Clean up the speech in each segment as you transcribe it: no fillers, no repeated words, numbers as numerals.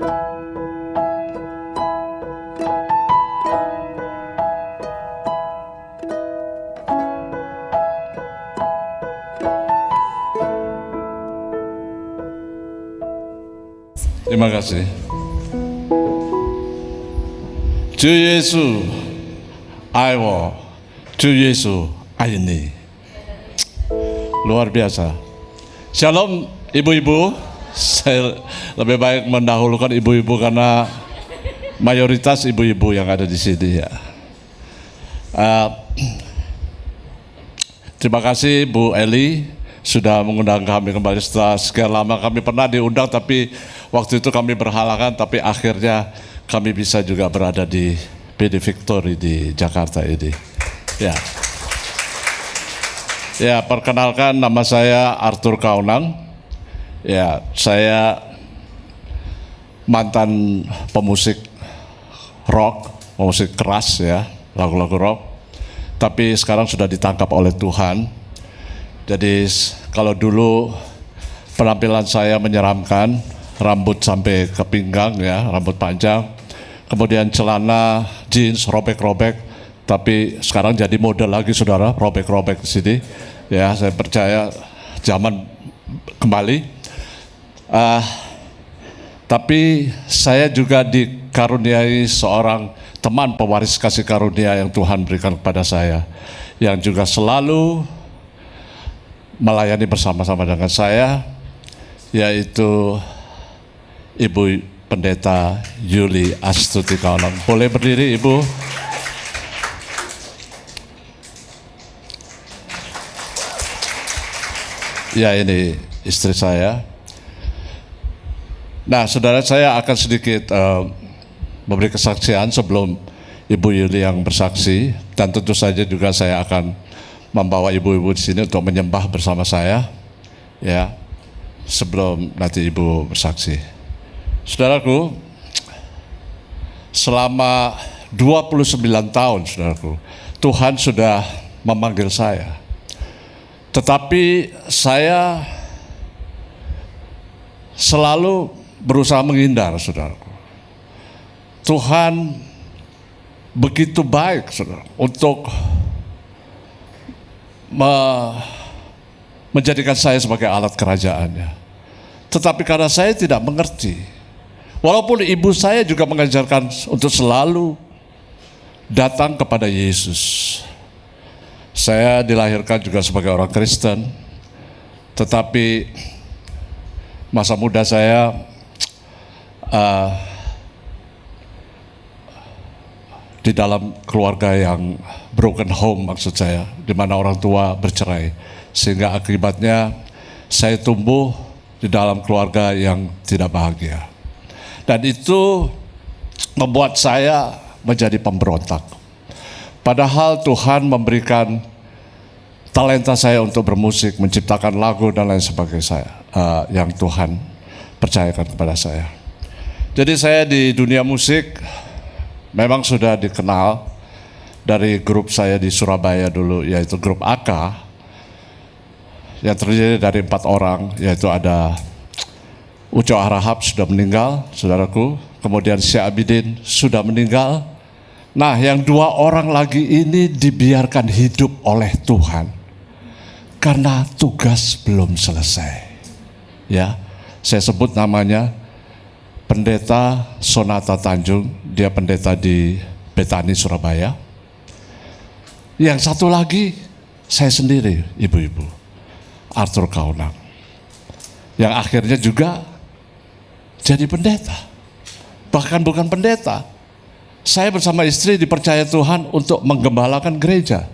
Terima kasih. 주 예수 아이워 주 예수 아이니. Luar biasa. Shalom ibu-ibu. Saya lebih baik mendahulukan ibu-ibu karena mayoritas ibu-ibu yang ada di sini ya. Terima kasih Bu Eli sudah mengundang kami kembali setelah sekian lama. Kami pernah diundang tapi waktu itu kami berhalangan, tapi akhirnya kami bisa juga berada di PD Victory di Jakarta ini. Ya, perkenalkan nama saya Arthur Kaunang. Ya, saya mantan pemusik rock, pemusik keras ya, lagu-lagu rock. Tapi sekarang sudah ditangkap oleh Tuhan. Jadi kalau dulu penampilan saya menyeramkan, rambut sampai ke pinggang ya, rambut panjang, kemudian celana jeans robek-robek, tapi sekarang jadi model lagi saudara, robek-robek di sini. Ya, saya percaya zaman kembali. Tapi saya juga dikaruniai seorang teman pewaris kasih karunia yang Tuhan berikan kepada saya, yang juga selalu melayani bersama-sama dengan saya, yaitu Ibu Pendeta Yuli Astuti Kaunang. Boleh berdiri Ibu? Ya, ini istri saya. Nah, saudara, saya akan sedikit memberi kesaksian sebelum Ibu Yuli yang bersaksi, dan tentu saja juga saya akan membawa ibu-ibu di sini untuk menyembah bersama saya, ya, sebelum nanti Ibu bersaksi. Saudaraku, selama 29 tahun, saudaraku, Tuhan sudah memanggil saya. Tetapi saya selalu berusaha menghindar, saudaraku. Tuhan begitu baik, saudara, untuk menjadikan saya sebagai alat kerajaannya. Tetapi karena saya tidak mengerti, walaupun ibu saya juga mengajarkan untuk selalu datang kepada Yesus. Saya dilahirkan juga sebagai orang Kristen, tetapi masa muda saya di dalam keluarga yang broken home, maksud saya, di mana orang tua bercerai, sehingga akibatnya saya tumbuh di dalam keluarga yang tidak bahagia, dan itu membuat saya menjadi pemberontak. Padahal Tuhan memberikan talenta saya untuk bermusik, menciptakan lagu dan lain sebagainya yang Tuhan percayakan kepada saya. Jadi saya di dunia musik memang sudah dikenal dari grup saya di Surabaya dulu, yaitu grup AK, yang terdiri dari 4 orang, yaitu ada Uco Arahab sudah meninggal, saudaraku, kemudian Syekh Abidin sudah meninggal. Nah, yang 2 orang lagi ini dibiarkan hidup oleh Tuhan karena tugas belum selesai. Ya, saya sebut namanya Pendeta Sonata Tanjung, dia pendeta di Betani, Surabaya. Yang satu lagi saya sendiri, ibu-ibu, Arthur Kaunang, yang akhirnya juga jadi pendeta. Bahkan bukan pendeta, saya bersama istri dipercaya Tuhan untuk menggembalakan gereja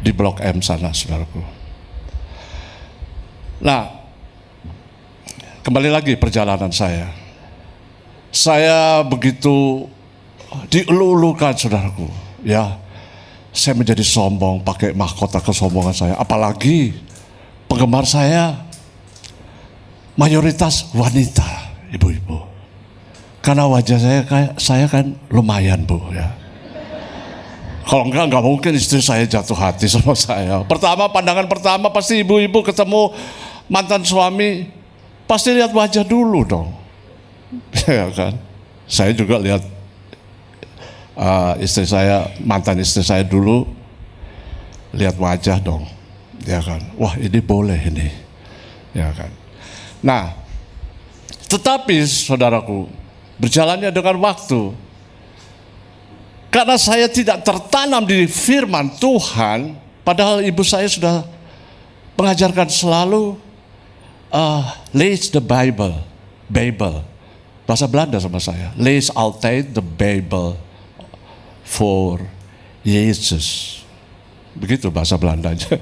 di Blok M sana, saudaraku. Nah, kembali lagi perjalanan saya. Saya begitu dielu-elukan, saudaraku, ya. Saya menjadi sombong, pakai mahkota kesombongan saya. Apalagi penggemar saya mayoritas wanita, ibu-ibu. Karena wajah saya kan lumayan, Bu, ya. Kalau enggak mungkin istri saya jatuh hati sama saya. Pandangan pertama pasti ibu-ibu ketemu mantan suami, pasti lihat wajah dulu dong. Ya kan? Saya juga lihat istri saya, mantan istri saya dulu, lihat wajah dong, ya kan. Wah, ini boleh ini, ya kan. Nah, tetapi saudaraku, berjalannya dengan waktu, karena saya tidak tertanam di firman Tuhan, padahal ibu saya sudah mengajarkan selalu lees the Bible, bahasa Belanda sama saya, lees altijd the Bible for Yesus, begitu bahasa Belandanya.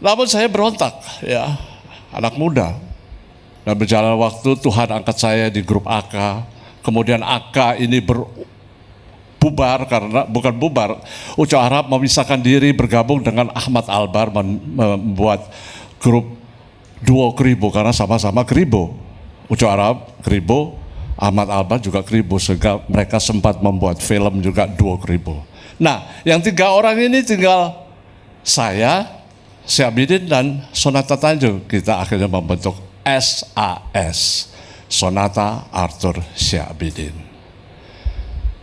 Namun saya berontak, ya, anak muda. Dan berjalan waktu Tuhan angkat saya di grup AK, kemudian AK ini bubar, karena bukan bubar, Uco Arab memisahkan diri bergabung dengan Ahmad Albar, membuat grup Duo Kribo, karena sama-sama Kribo. Uco Arab Kribo, Ahmad Albar juga Kribo, sehingga mereka sempat membuat film juga Duo Kribo. Nah, yang 3 orang ini tinggal saya, Syabidin, dan Sonata Tanjung. Kita akhirnya membentuk SAS, Sonata Arthur Syabidin.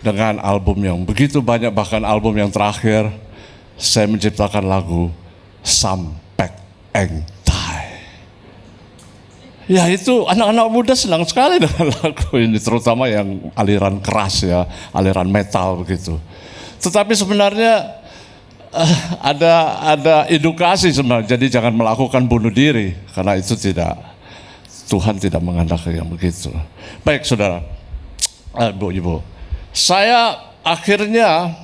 Dengan album yang begitu banyak, bahkan album yang terakhir saya menciptakan lagu Sampek Eng Tai. Ya, itu anak-anak muda senang sekali dengan lagu ini, terutama yang aliran keras, ya, aliran metal begitu. Tetapi sebenarnya ada edukasi sebenarnya, jadi jangan melakukan bunuh diri, karena itu Tuhan tidak menghendaki yang begitu. Baik saudara, ibu, saya akhirnya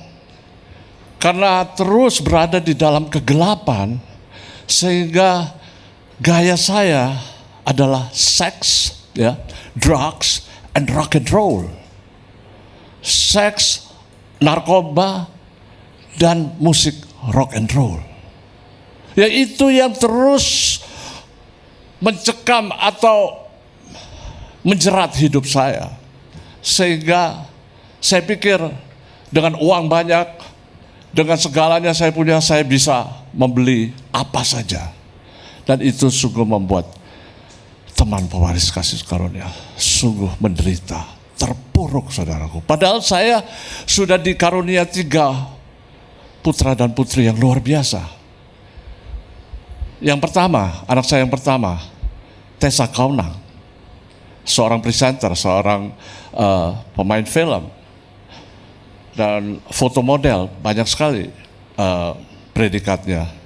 karena terus berada di dalam kegelapan, sehingga gaya saya adalah seks, ya, drugs, and rock and roll. Seks, narkoba, dan musik rock and roll. Ya, itu yang terus mencekam atau menjerat hidup saya. Sehingga saya pikir dengan uang banyak, dengan segalanya saya punya, saya bisa membeli apa saja. Dan itu sungguh membuat teman pewaris kasih karunia sungguh menderita, terpuruk saudaraku. Padahal saya sudah dikarunia 3 putra dan putri yang luar biasa. Yang pertama, anak saya yang pertama, Tessa Kaunang, seorang presenter, seorang pemain film dan foto model, banyak sekali predikatnya.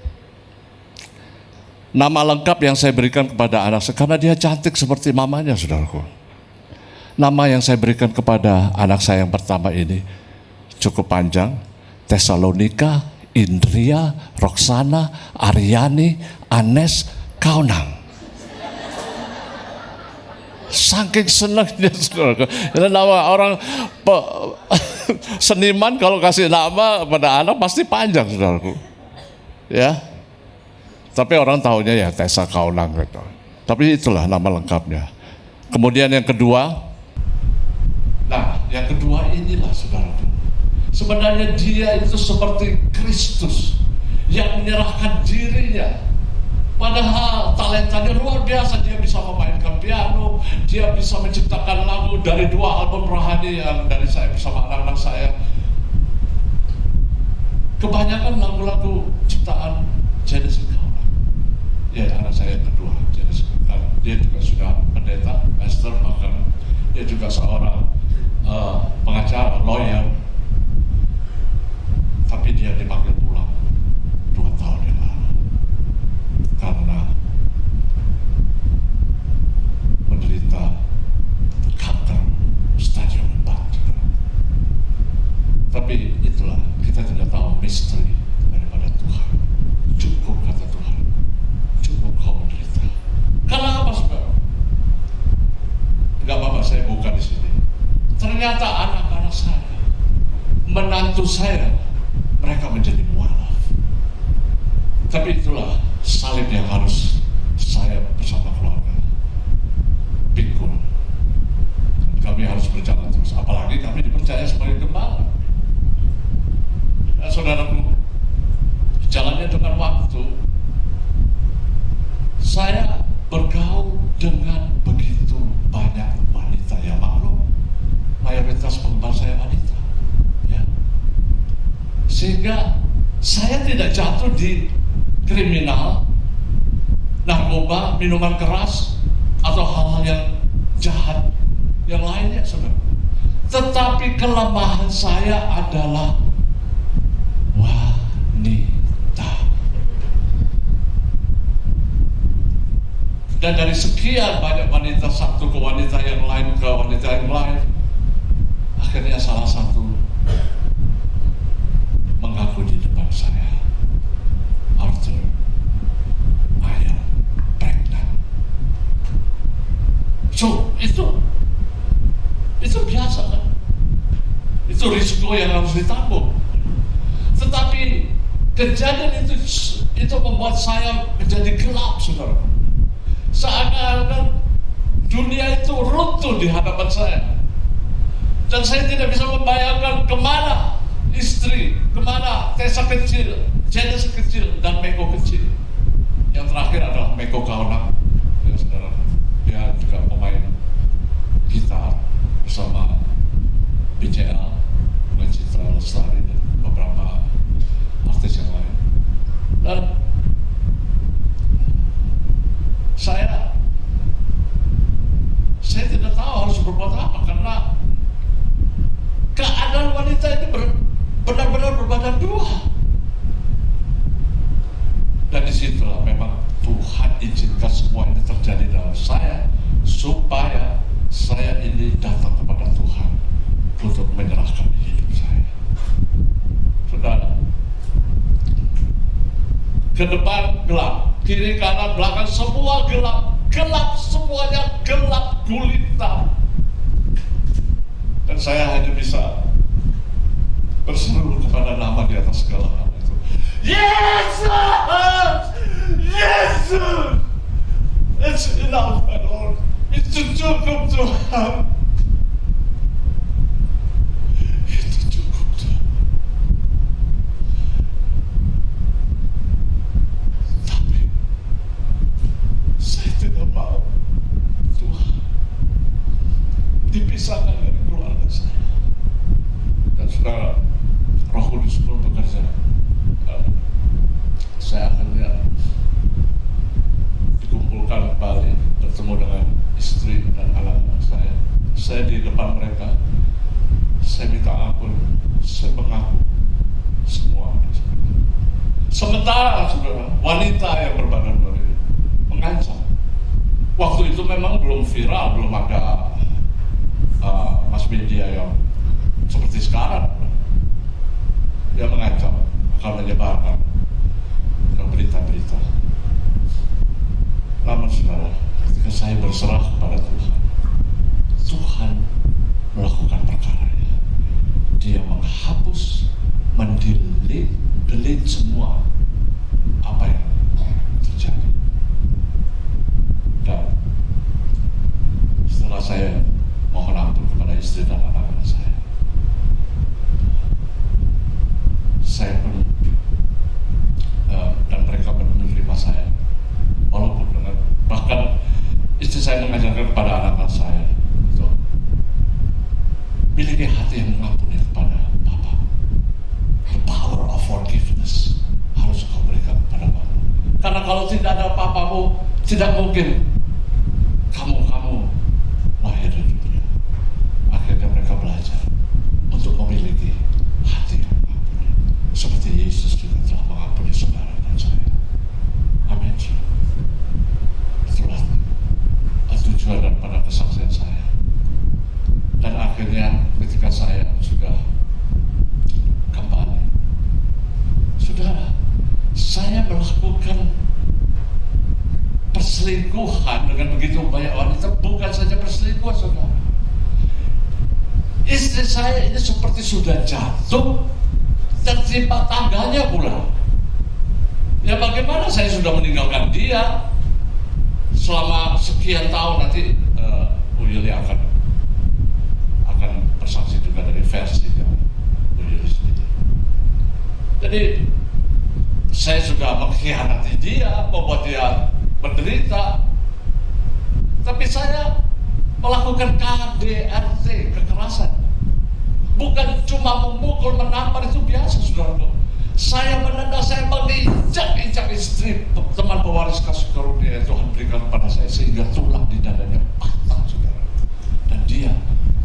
Nama lengkap yang saya berikan kepada anak saya, karena dia cantik seperti mamanya, saudaraku. Nama yang saya berikan kepada anak saya yang pertama ini cukup panjang: Tesalonika Indria Roxana Aryani Anes Kaunang. Saking senangnya, saudaraku. Ini nama orang seniman kalau kasih nama pada anak pasti panjang, saudaraku. Ya. Tapi orang tahunya ya Tessa Kaunang gitu. Tapi itulah nama lengkapnya. Kemudian yang kedua, inilah saudaraku. Sebenarnya dia itu seperti Kristus yang menyerahkan dirinya. Padahal talentanya luar biasa, dia bisa memainkan piano, dia bisa menciptakan lagu dari 2 album rohani yang dari saya bersama anak-anak saya. Kebanyakan lagu-lagu ciptaan Genesis Kaunang. Ya, anak saya yang kedua, Genesis Kaunang. Dia juga sudah pendeta, pastor, bahkan dia juga seorang pengacara, lawyer. Tapi dia dipanggil pulang 2 tahun yang lalu karena menderita kanker stadium 4. Tapi itulah, kita tidak tahu misteri daripada Tuhan. Cukup, kata Tuhan, cukup kau menderita. Karena apa, saudara? Enggak apa-apa, saya buka di sini. Ternyata anak-anak saya, menantu saya, mereka menjadi mualaf. Tapi itulah salib yang harus saya bersama keluarga pikul. Kami harus berjalan terus, apalagi kami dipercaya sebagai gembala. Nah, saudaraku, jalannya dengan waktu, saya bergaul dengan begitu banyak wanita. Ya maklum, sehingga saya tidak jatuh di kriminal, narkoba, minuman keras, atau hal-hal yang jahat yang lainnya, saudara. Tetapi kelemahan saya adalah wanita. Dan dari sekian banyak wanita, satu ke wanita yang lain, ke wanita yang lain, akhirnya salah satu mengaku di depan saya, Arthur, I am pregnant. So, itu biasa kan? Itu risiko yang harus ditanggung. Tetapi kejadian itu membuat saya menjadi gelap, saudara. Seakan-akan dunia itu runtuh di hadapan saya. Dan saya tidak bisa membayangkan kemana istri, kemana Tessa kecil, Janice kecil, dan Meko kecil. Yang terakhir adalah Meko Kaunang, ya saudara. Dia juga pemain gitar bersama BCL, Bunga Citra Lestari, dan beberapa artis yang lain. Dan saya tidak tahu harus berbuat apa, karena keadaan wanita ini benar-benar berbadan dua. Dan disitulah memang Tuhan izinkan semua ini terjadi dalam saya, supaya saya ini datang kepada Tuhan untuk menyerahkan hidup saya. Saudara, ke depan gelap, kiri kanan belakang semua gelap, semuanya gelap gulita. Dan saya hanya bisa berseru kepada nama di atas segala nama itu, Yesus! Yesus! It's enough, my Lord. Itu cukup, Tuhan. Itu cukup, Tuhan. Tapi saya tidak mau Tuhan dipisahkan dari keluarga saya. Dan saudara, Roh Kudus pun bekerja. Saya akhirnya dikumpulkan kembali, bertemu dengan istri dan anak-anak saya. Saya di depan mereka, saya minta ampun, saya mengaku semua. Sementara saudara, wanita yang berbadan baru mengancam. Waktu itu memang belum viral, belum ada mass media yang seperti sekarang. Dia mengancam akan menyebarkan berita-berita. Namun saudara, ketika saya berserah kepada Tuhan, Tuhan melakukan perkaranya. Dia menghapus, delete semua apa yang terjadi. Dan setelah saya mohon ampun kepada istri dan anak-anak saya pun dan mereka menerima saya, walaupun dengan bahkan istri saya mengajarkan kepada anak-anak saya itu, miliki hati yang mengampuni kepada Bapa. The power of forgiveness harus kau berikan kepada Bapa. Karena kalau tidak ada Papamu, tidak mungkin kamu lahir di dunia. Akhirnya mereka belajar untuk memiliki hati yang mengampuni, seperti Yesus juga telah mengampuni saudara dan saya. Amin. Itulah tujuan dan pada kesaksian saya. Dan akhirnya ketika saya sudah kembali, saudara, saya melakukan perselingkuhan dengan begitu banyak wanita. Bukan saja perselingkuhan, saudara, istri saya ini seperti sudah jatuh, tertimpa tangganya pula. Ya bagaimana, saya sudah meninggalkan dia selama sekian tahun. Nanti Bu Yuli akan bersaksi juga dari versi yang Bu Yuli sendiri. Jadi saya sudah mengkhianati dia, membuat dia menderita. Tapi saya melakukan KDRT, kekerasan. Bukan cuma memukul, menampar, itu biasa, saudara. Saya menendang, saya menginjak-injak istri teman pewaris kasih karunia yang Tuhan berikan kepada saya, sehingga tulang di dadanya patah, saudara. Dan dia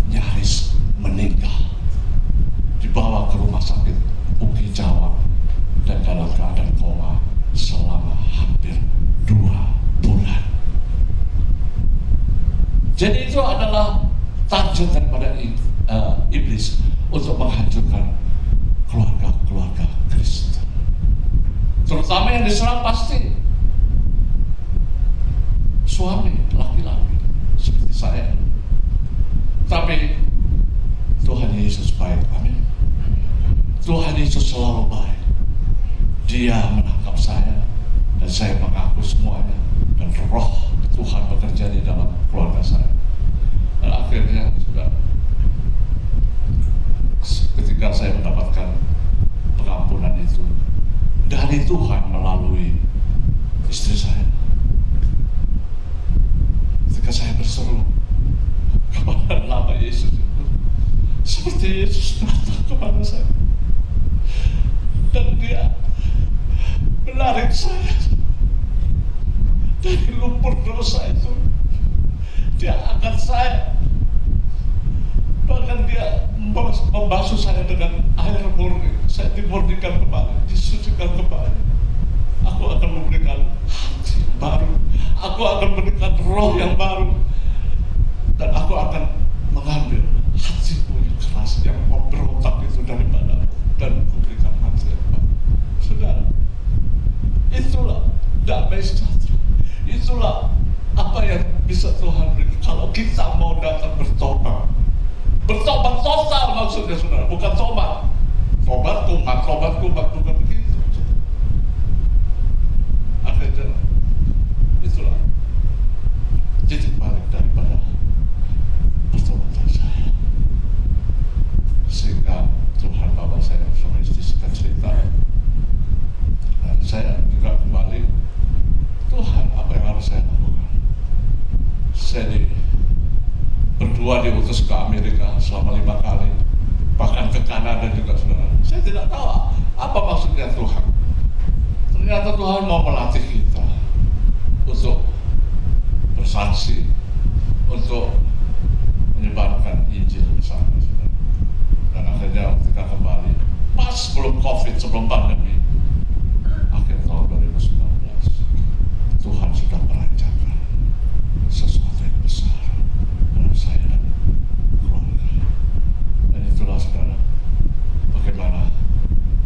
nyaris meninggal. Dibawa ke rumah sakit UGI Jawa dan dalam keadaan koma selama hampir 2 bulan. Jadi itu adalah target daripada iblis untuk menghancurkan keluarga-keluarga Kristen. Terutama yang diserang pasti suami, laki-laki seperti saya. Tapi Tuhan Yesus baik, amin. Tuhan Yesus selalu baik. Dia menangkap saya dan saya mengaku semuanya, dan roh Tuhan bekerja di dalam keluarga saya. Dan akhirnya sudah, ketika saya mendapatkan pengampunan itu dari Tuhan melalui istri saya, ketika saya berseru kepada nama Yesus itu, seperti Yesus datang kepada saya dan dia menarik saya dari lumpur dosa itu. Dia angkat saya, bahkan dia membasuh saya dengan air murni. Saya dimurnikan kembali, disucikan kembali. Aku akan memberikan hati yang baru, aku akan memberikan roh yang baru, dan aku akan mengambil hatimu yang keras, yang memberontak itu daripada, dan kuberikan hati yang baru. Saudara, itulah damai sejahtera. Itulah apa yang bisa Tuhan berikan kalau kita mau datang bertobat. Bertobat total maksudnya, saudara, bukan tobat kumat, bukan begitu. Akhirnya itulah titik balik daripada pertobatan saya, sehingga Tuhan bawa saya sama istri cerita, dan saya juga kembali, Tuhan, apa yang harus saya lakukan? Saya berdua diutus ke Amerika selama 5 kali, bahkan ke Kanada juga, saudara. Saya tidak tahu apa maksudnya Tuhan. Ternyata Tuhan mau melatih kita untuk bersaksi, untuk menyebarkan Injil di sana, saudara. Dan akhirnya ketika kembali, pas sebelum COVID, sebelum pandemi, akhir tahun 2019, Tuhan sudah merancangkan sesuatu yang besar dalam saya dan keluarga. Dan itulah, saudara, bagaimana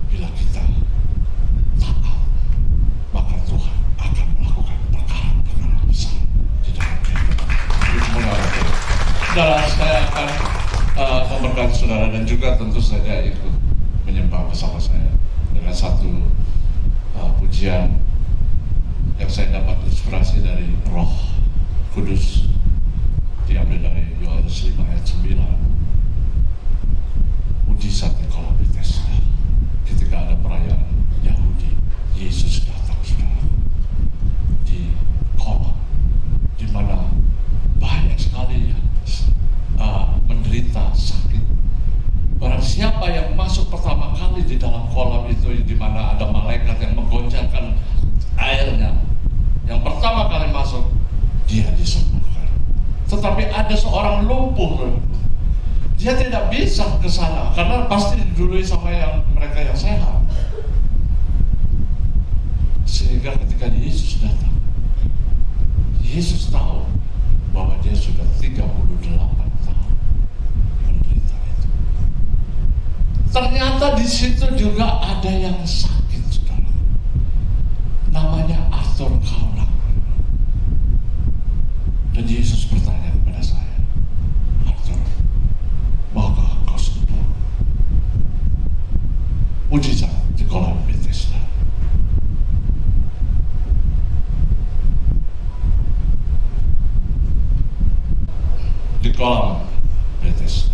bila kita taat, maka Tuhan akan melakukan perkara-perkara besar di dalam kehidupan. Saudara, saya akan memberkati saudara, dan juga tentu saja ikut menyembah bersama saya dengan satu pujian yang saya dapat inspirasi dari Roh Kudus, diambil dari Yohanes 5 ayat 9. Mujizat di kolam Bethesda. Ketika ada perayaan Yahudi, Yesus datang, saudara, di kolam di mana banyak sekali menderita sakit. Barang siapa yang masuk pertama kali di dalam kolam itu, di mana ada malaikat yang menggoncangkan airnya, yang pertama kali masuk, dia disembuhkan. Tetapi ada seorang lumpuh, dia tidak bisa ke sana karena pasti didului sama mereka yang sehat. Sehingga ketika Yesus datang, Yesus tahu bahwa dia sudah 38 tahun menderita itu. Ternyata di situ juga ada yang sakit, saudara. Namanya Arthur Kaulang. Dan Yesus bertanya kepada saya, Arthur, maukah engkau sembuh? Mujizat di kolam Bethesda. Di kolam Bethesda.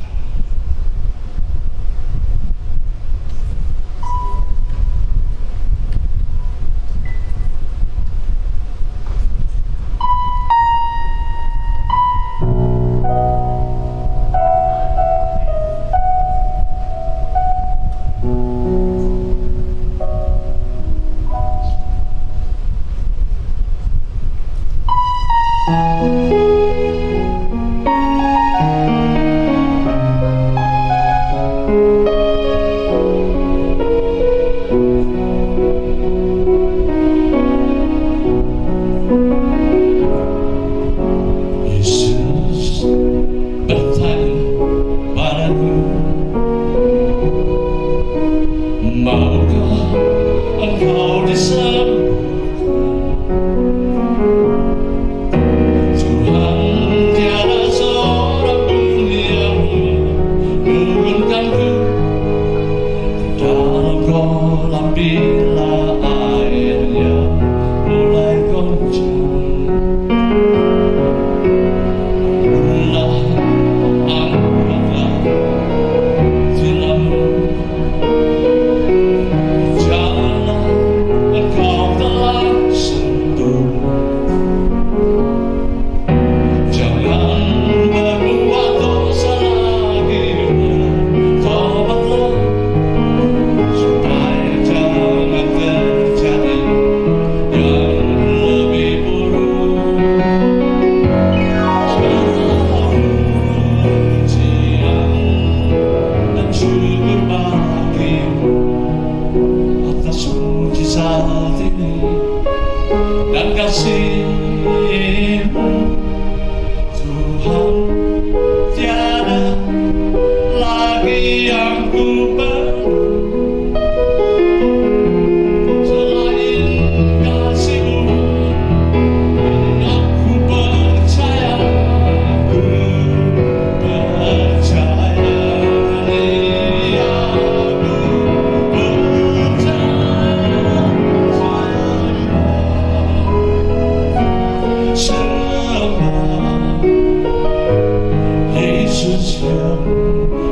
Yesus yang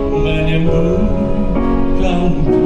menyembuhkanku.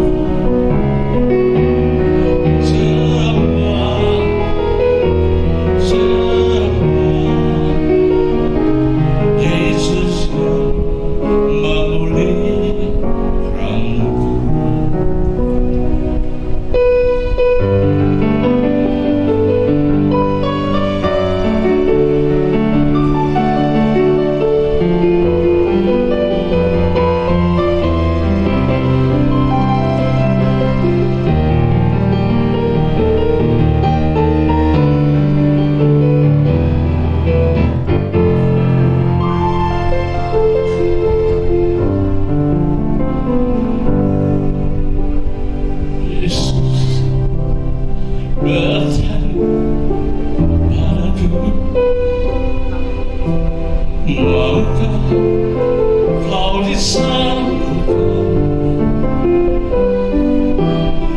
Maukah kau disambutkan?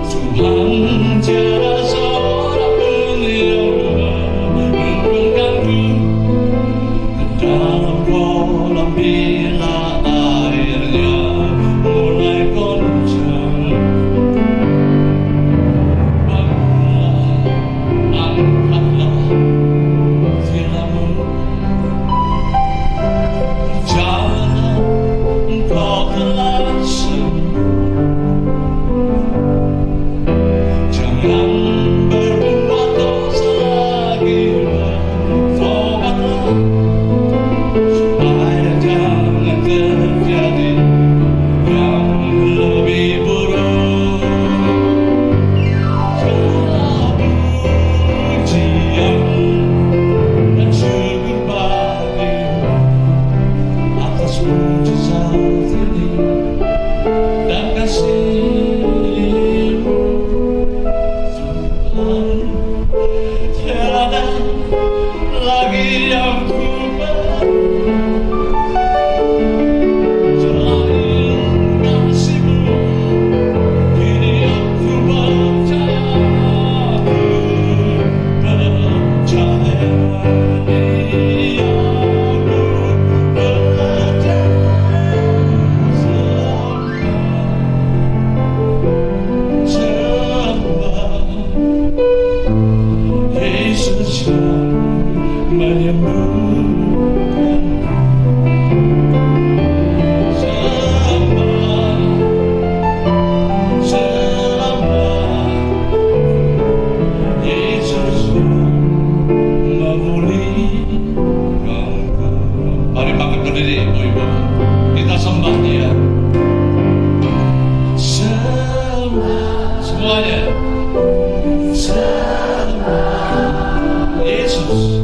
Tuhan tiada seorang pun yang menurunkanku ke dalam kolam bila airnya mulai goncang. Bangunlah, angkatlah tilammu. Engkau telah sembuh. Jangan berbuat dosa lagi, bertobatlah supaya jangan terjadi yang lebih buruk. Segala pujian dan syukur bagimu atas mujizat ini dan kasih-Mu. Tuhan, tiada lagi yang ku beri selain kasih-Mu. Kini aku percaya, Yesus yang menyembuhkan. Sembah Yesus yang memulihkanku. Mari bangkit berdiri, ibu-ibu, kita sembah Dia. Sembah semuanya. Yesus,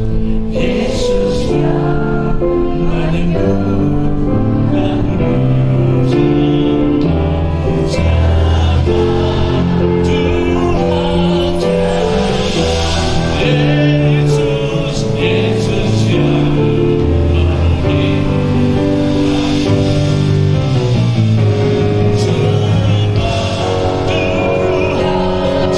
Yesus yang menyembuhkanku. Sembah Tuhan, Yesus, Yesus yang memulihkanku. Sembah Tuhan.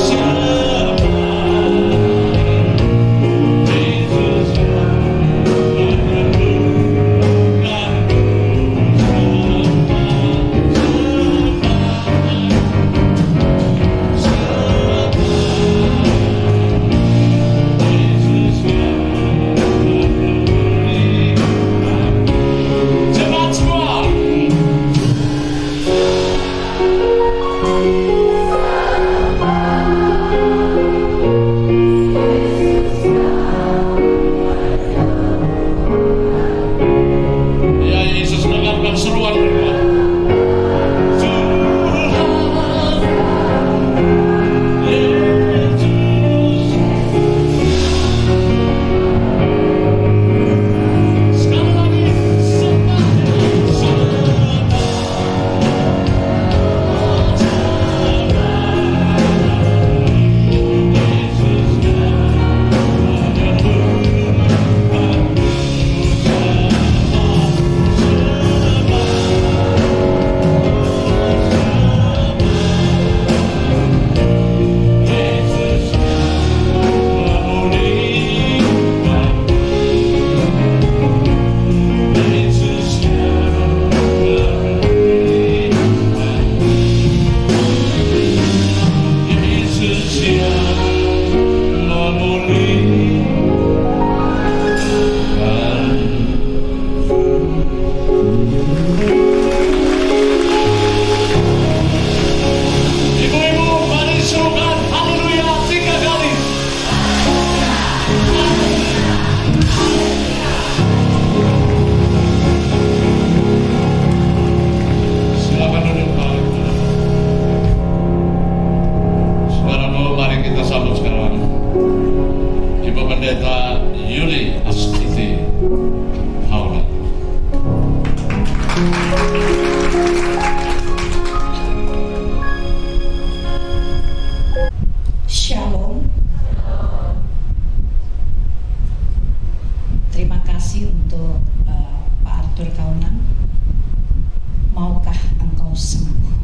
mau sembuh.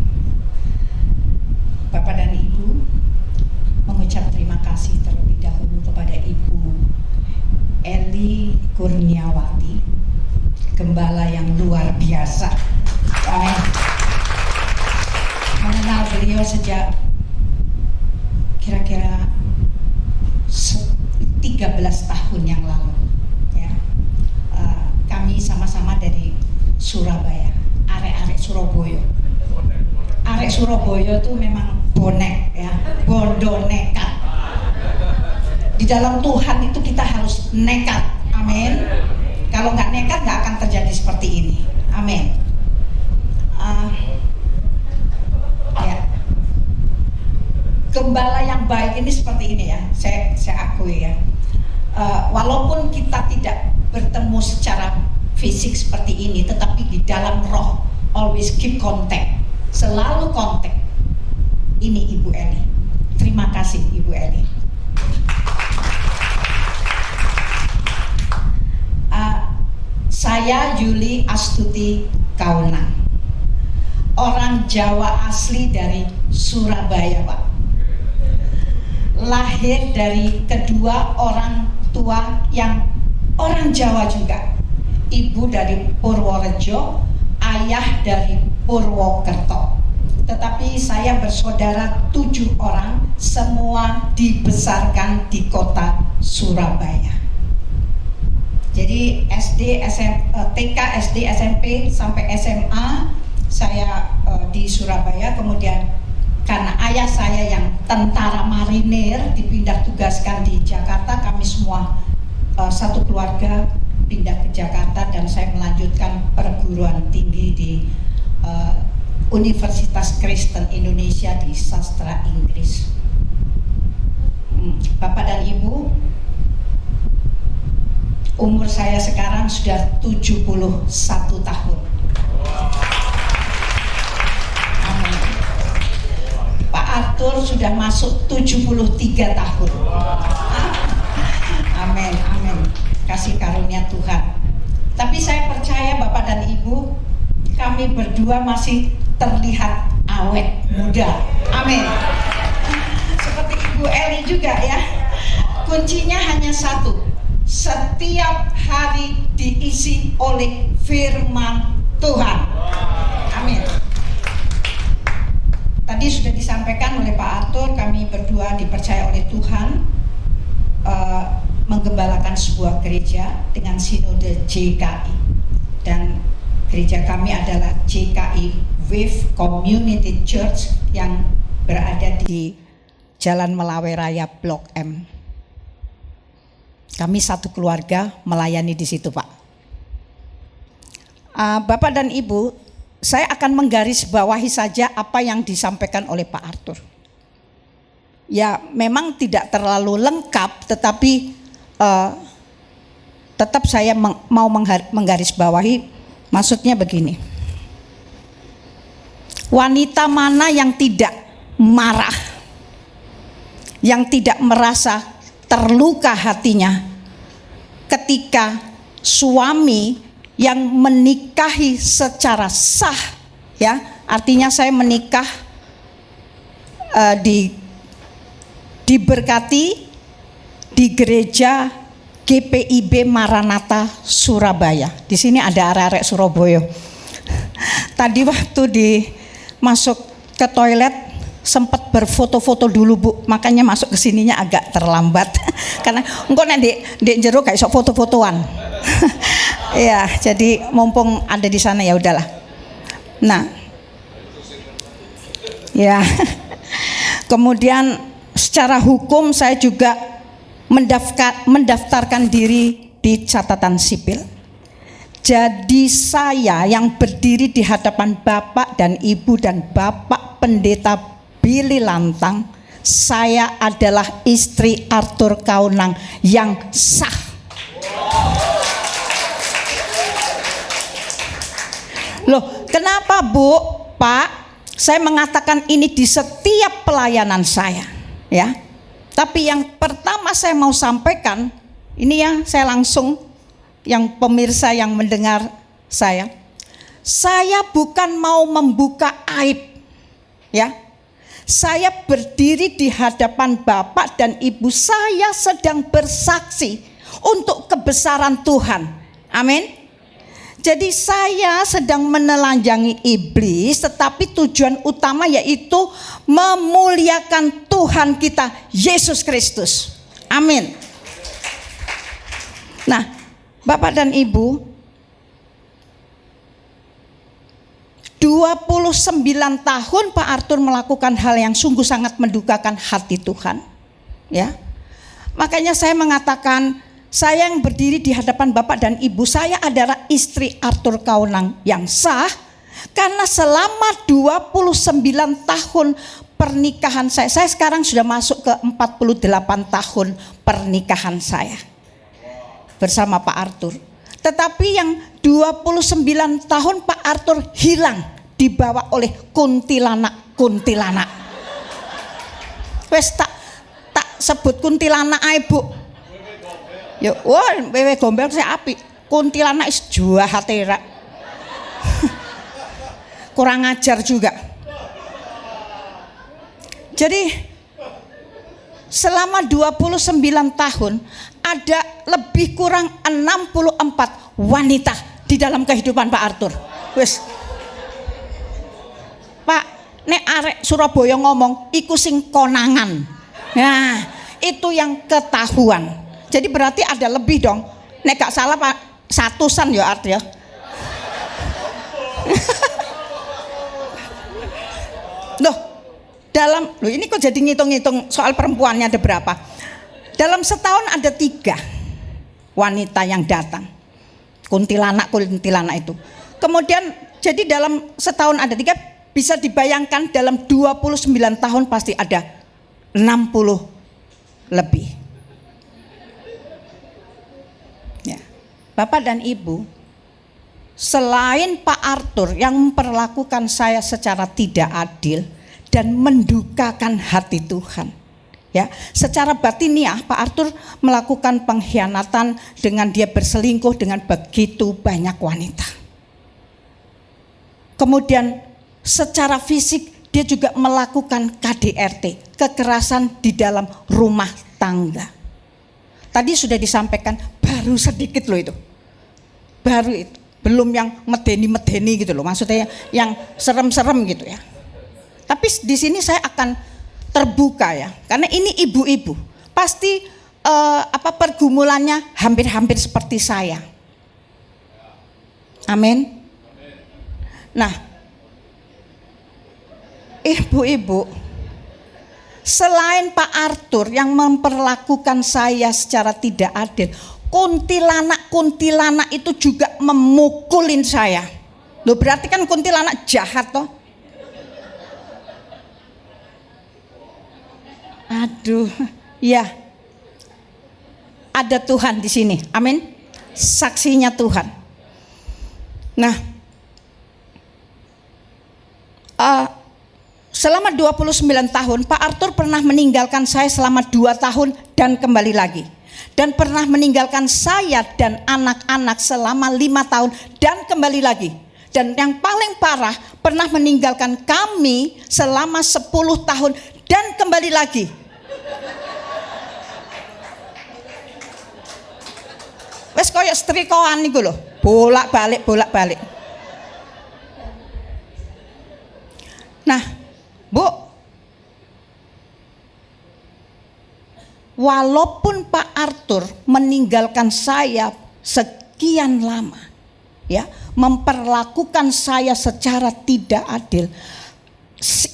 Bapak dan Ibu, mengucap terima kasih terlebih dahulu kepada Ibu Eli Kurniawati, gembala yang luar biasa. Amin. Mengenal beliau sejak kira-kira 13 tahun yang lalu, ya. Kami sama-sama dari Surabaya, arek-arek Surabaya. Arek Surabaya itu memang bonek, ya, bondo nekat. Di dalam Tuhan itu kita harus nekat, amin. Kalau nggak nekat nggak akan terjadi seperti ini, amin. Ya, gembala yang baik ini seperti ini ya, saya akui ya. Walaupun kita tidak bertemu secara fisik seperti ini, tetapi di dalam roh always keep contact, selalu kontak. Ini Ibu Eli. Terima kasih Ibu Eli. Saya Yuli Astuti Kaunang, orang Jawa asli dari Surabaya, Pak. Lahir dari kedua orang tua yang orang Jawa juga. Ibu dari Purworejo, ayah dari Purwokerto. Tetapi saya bersaudara 7 orang, semua dibesarkan di kota Surabaya. Jadi TK, SD, SMP sampai SMA saya di Surabaya. Kemudian karena ayah saya yang tentara marinir dipindah tugaskan di Jakarta, kami semua satu keluarga pindah ke Jakarta dan saya melanjutkan perguruan tinggi di Universitas Kristen Indonesia di Sastra Inggris. Bapak dan Ibu, umur saya sekarang sudah 71 tahun. Amin. Pak Arthur sudah masuk 73 tahun. Amin, amin. Kasih karunia Tuhan. Tapi saya percaya Bapak dan Ibu, kami berdua masih terlihat awet muda. Amin. Seperti Ibu Eli juga ya. Kuncinya hanya satu. Setiap hari diisi oleh firman Tuhan. Amin. Tadi sudah disampaikan oleh Pak Arthur, kami berdua dipercaya oleh Tuhan menggembalakan sebuah gereja dengan sinode JKI. Dan gereja kami adalah JKI Wave Community Church yang berada di Jalan Melawe Raya Blok M. Kami satu keluarga melayani di situ, Pak. Bapak dan Ibu, saya akan menggarisbawahi saja apa yang disampaikan oleh Pak Arthur. Ya, memang tidak terlalu lengkap, tetapi tetap saya mau menggarisbawahi. Maksudnya begini. Wanita mana yang tidak marah, yang tidak merasa terluka hatinya ketika suami yang menikahi secara sah, ya, artinya saya menikah diberkati di gereja GPIB Maranatha Surabaya. Di sini ada arek-arek Surabaya. Tadi waktu masuk ke toilet sempat berfoto-foto dulu, Bu. Makanya masuk ke sininya agak terlambat. Karena engko nek ndek jero gak iso foto-fotoan. Ya, jadi mumpung ada di sana ya udahlah. Nah. Ya. Kemudian secara hukum saya juga mendaftarkan diri di catatan sipil. Jadi saya yang berdiri di hadapan Bapak dan Ibu dan Bapak Pendeta Billy Lantang, saya adalah istri Arthur Kaunang yang sah. Loh, kenapa Bu, Pak? Saya mengatakan ini di setiap pelayanan saya, ya. Tapi yang pertama saya mau sampaikan, ini yang saya langsung, yang pemirsa yang mendengar saya, saya bukan mau membuka aib, ya. Saya berdiri di hadapan Bapak dan Ibu, saya sedang bersaksi untuk kebesaran Tuhan. Amin. Jadi saya sedang menelanjangi iblis, tetapi tujuan utama yaitu memuliakan Tuhan kita Yesus Kristus. Amin. Nah, Bapak dan Ibu, 29 tahun Pak Arthur melakukan hal yang sungguh sangat mendukakan hati Tuhan. Ya. Makanya saya mengatakan, saya yang berdiri di hadapan Bapak dan Ibu, saya adalah istri Arthur Kaunang yang sah, karena selama 29 tahun pernikahan saya sekarang sudah masuk ke 48 tahun pernikahan saya bersama Pak Arthur. Tetapi yang 29 tahun Pak Arthur hilang, dibawa oleh kuntilanak. Wes tak sebut kuntilanak ae, Bu. Ya, wah, wewe gombel saya api. Kuntilanak is jahat era. Kurang ajar juga. Jadi selama 29 tahun ada lebih kurang 64 wanita di dalam kehidupan Pak Arthur. Wes. Pak, nek arek Surabaya ngomong iku sing konangan. Nah, itu yang ketahuan. Jadi berarti ada lebih dong. Nek gak salah Pak, satusan ya Art ya. Loh, ini kok jadi ngitung-ngitung soal perempuannya ada berapa? Dalam setahun ada 3 wanita yang datang. Kuntilanak itu. Kemudian jadi dalam setahun ada 3, bisa dibayangkan dalam 29 tahun pasti ada 60 lebih. Ya. Bapak dan Ibu, selain Pak Arthur yang memperlakukan saya secara tidak adil dan mendukakan hati Tuhan, ya, secara batiniah Pak Arthur melakukan pengkhianatan dengan dia berselingkuh dengan begitu banyak wanita. Kemudian secara fisik dia juga melakukan KDRT, kekerasan di dalam rumah tangga. Tadi sudah disampaikan, baru sedikit loh itu. Baru itu, belum yang medeni gitu loh, maksudnya yang serem-serem gitu ya. Tapi di sini saya akan terbuka ya, karena ini ibu-ibu pasti pergumulannya hampir-hampir seperti saya. Amin. Nah, ibu-ibu, selain Pak Arthur yang memperlakukan saya secara tidak adil, kuntilanak itu juga memukulin saya. Loh, berarti kan kuntilanak jahat toh? Aduh, ya. Ada Tuhan di sini. Amin. Saksinya Tuhan. Nah, selama 29 tahun Pak Arthur pernah meninggalkan saya selama 2 tahun dan kembali lagi. Dan pernah meninggalkan saya dan anak-anak selama 5 tahun dan kembali lagi. Dan yang paling parah, pernah meninggalkan kami selama 10 tahun dan kembali lagi. Wes koyo setrikoan niku lho, bolak-balik. Nah, Bu, walaupun Pak Arthur meninggalkan saya sekian lama, ya, memperlakukan saya secara tidak adil,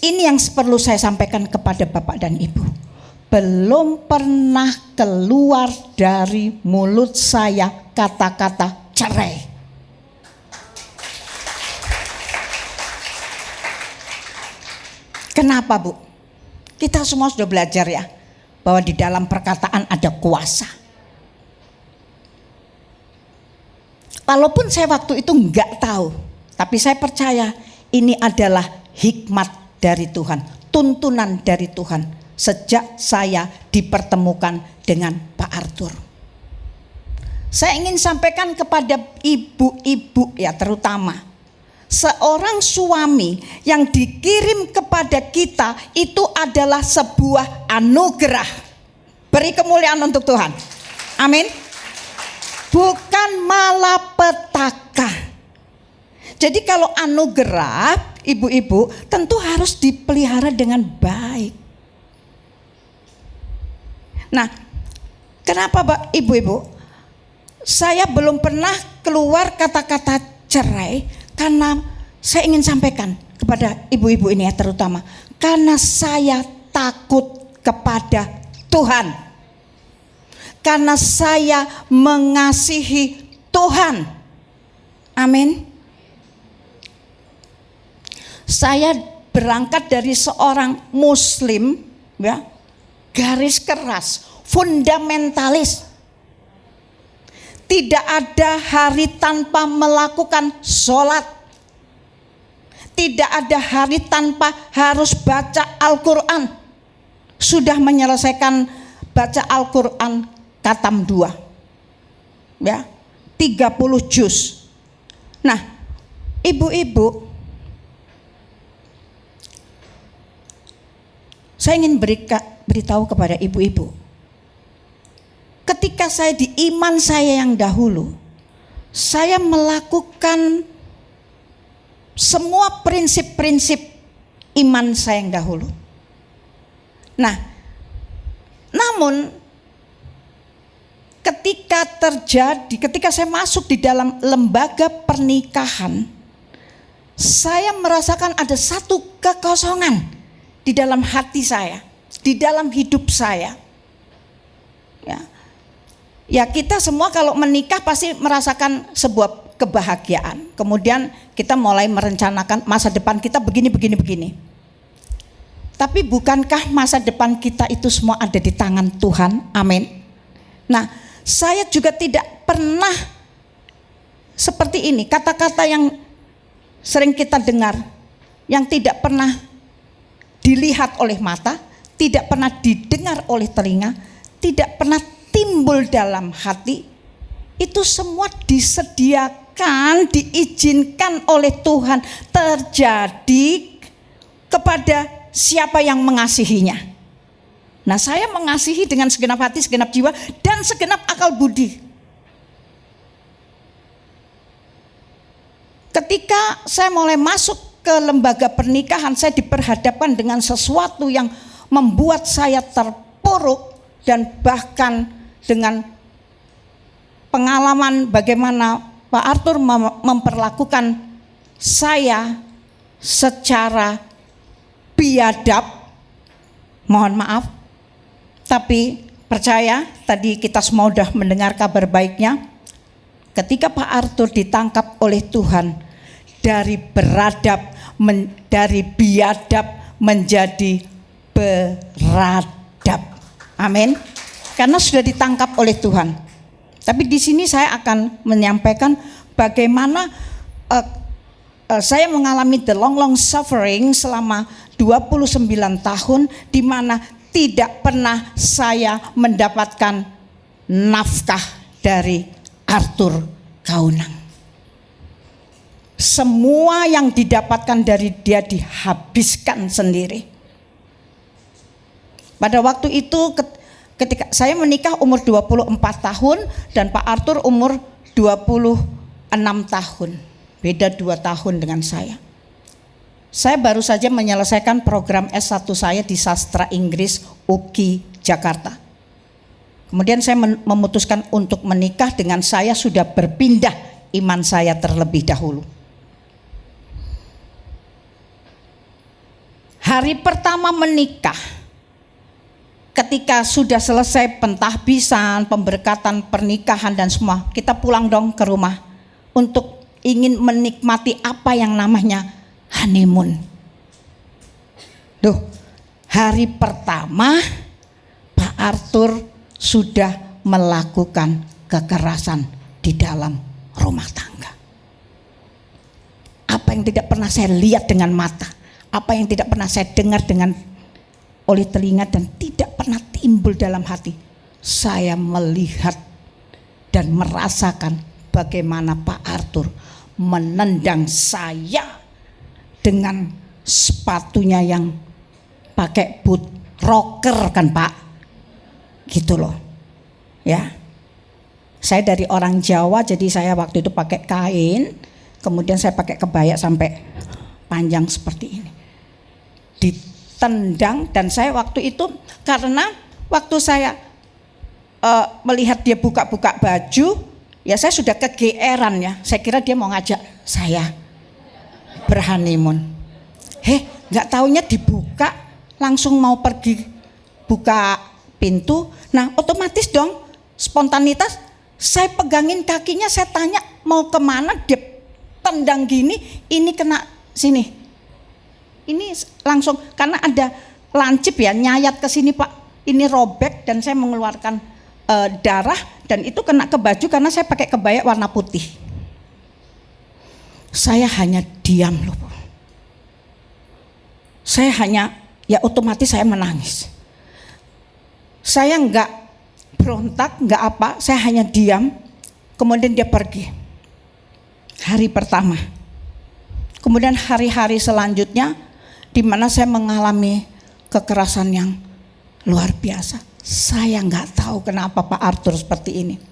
ini yang perlu saya sampaikan kepada Bapak dan Ibu. Belum pernah keluar dari mulut saya kata-kata cerai. Kenapa, Bu? Kita semua sudah belajar ya, bahwa di dalam perkataan ada kuasa. Walaupun saya waktu itu enggak tahu, tapi saya percaya ini adalah hikmat dari Tuhan, tuntunan dari Tuhan. Sejak saya dipertemukan dengan Pak Arthur, saya ingin sampaikan kepada ibu-ibu ya, terutama seorang suami yang dikirim kepada kita itu adalah sebuah anugerah. Beri kemuliaan untuk Tuhan. Amin. Bukan malapetaka. Jadi kalau anugerah, ibu-ibu, tentu harus dipelihara dengan baik. Nah, kenapa ibu-ibu? Saya belum pernah keluar kata-kata cerai karena saya ingin sampaikan kepada ibu-ibu ini ya terutama. Karena saya takut kepada Tuhan. Karena saya mengasihi Tuhan. Amin. Saya berangkat dari seorang muslim ya, garis keras, fundamentalis. Tidak ada hari tanpa melakukan sholat. Tidak ada hari tanpa harus baca Al-Quran. Sudah menyelesaikan baca Al-Quran khatam 2. Ya, 30 juz. Nah, ibu-ibu, saya ingin beritahu kepada ibu-ibu. Ketika saya di iman saya yang dahulu, saya melakukan semua prinsip-prinsip iman saya yang dahulu. Nah, namun ketika saya masuk di dalam lembaga pernikahan, saya merasakan ada satu kekosongan di dalam hati saya, di dalam hidup saya. Ya kita semua kalau menikah pasti merasakan sebuah kebahagiaan. Kemudian kita mulai merencanakan masa depan kita begini. Tapi bukankah masa depan kita itu semua ada di tangan Tuhan? Amin. Nah, saya juga tidak pernah seperti ini. Kata-kata yang sering kita dengar, yang tidak pernah dilihat oleh mata, tidak pernah didengar oleh telinga, tidak pernah timbul dalam hati, itu semua disediakan, diizinkan oleh Tuhan terjadi kepada siapa yang mengasihinya. Nah, saya mengasihi dengan segenap hati, segenap jiwa, dan segenap akal budi. Ketika saya mulai masuk ke lembaga pernikahan, saya diperhadapkan dengan sesuatu yang membuat saya terpuruk, dan bahkan dengan pengalaman bagaimana Pak Arthur memperlakukan saya secara biadab, mohon maaf, tapi percaya tadi kita semua sudah mendengar kabar baiknya. Ketika Pak Arthur ditangkap oleh Tuhan, dari beradab, dari biadab menjadi beradab. Amin. Karena sudah ditangkap oleh Tuhan. Tapi di sini saya akan menyampaikan bagaimana saya mengalami the long suffering selama 29 tahun, di mana tidak pernah saya mendapatkan nafkah dari Arthur Kaunang. Semua yang didapatkan dari dia dihabiskan sendiri. Pada waktu itu ketika saya menikah umur 24 tahun dan Pak Arthur umur 26 tahun. Beda 2 tahun dengan saya. Saya baru saja menyelesaikan program S1 saya di Sastra Inggris UKI Jakarta. Kemudian saya memutuskan untuk menikah dengan saya sudah berpindah iman saya terlebih dahulu. Hari pertama menikah, ketika sudah selesai pentahbisan, pemberkatan pernikahan dan semua, kita pulang dong ke rumah untuk ingin menikmati apa yang namanya honeymoon. Duh, hari pertama Pak Arthur sudah melakukan kekerasan di dalam rumah tangga. Apa yang tidak pernah saya lihat dengan mata, apa yang tidak pernah saya dengar oleh telinga dan tidak pernah timbul dalam hati, saya melihat dan merasakan bagaimana Pak Arthur menendang saya dengan sepatunya yang pakai boot rocker kan Pak, gitu loh ya. Saya dari orang Jawa, jadi saya waktu itu pakai kain, kemudian saya pakai kebaya sampai panjang seperti ini, ditendang. Dan saya waktu itu karena waktu saya melihat dia buka-buka baju, ya saya sudah kegeeran ya, saya kira dia mau ngajak saya berhoneymoon. Nggak taunya dibuka, langsung mau pergi buka pintu. Nah otomatis dong, spontanitas, saya pegangin kakinya, saya tanya mau kemana, dia tendang gini, ini kena sini. Ini langsung, karena ada lancip ya, nyayat ke sini Pak, ini robek dan saya mengeluarkan darah, dan itu kena ke baju karena saya pakai kebaya warna putih. Saya hanya diam loh. Saya hanya, ya otomatis saya menangis. Saya enggak berontak, enggak apa, saya hanya diam. Kemudian dia pergi. Hari pertama. Kemudian hari-hari selanjutnya di mana saya mengalami kekerasan yang luar biasa. Saya enggak tahu kenapa Pak Arthur seperti ini.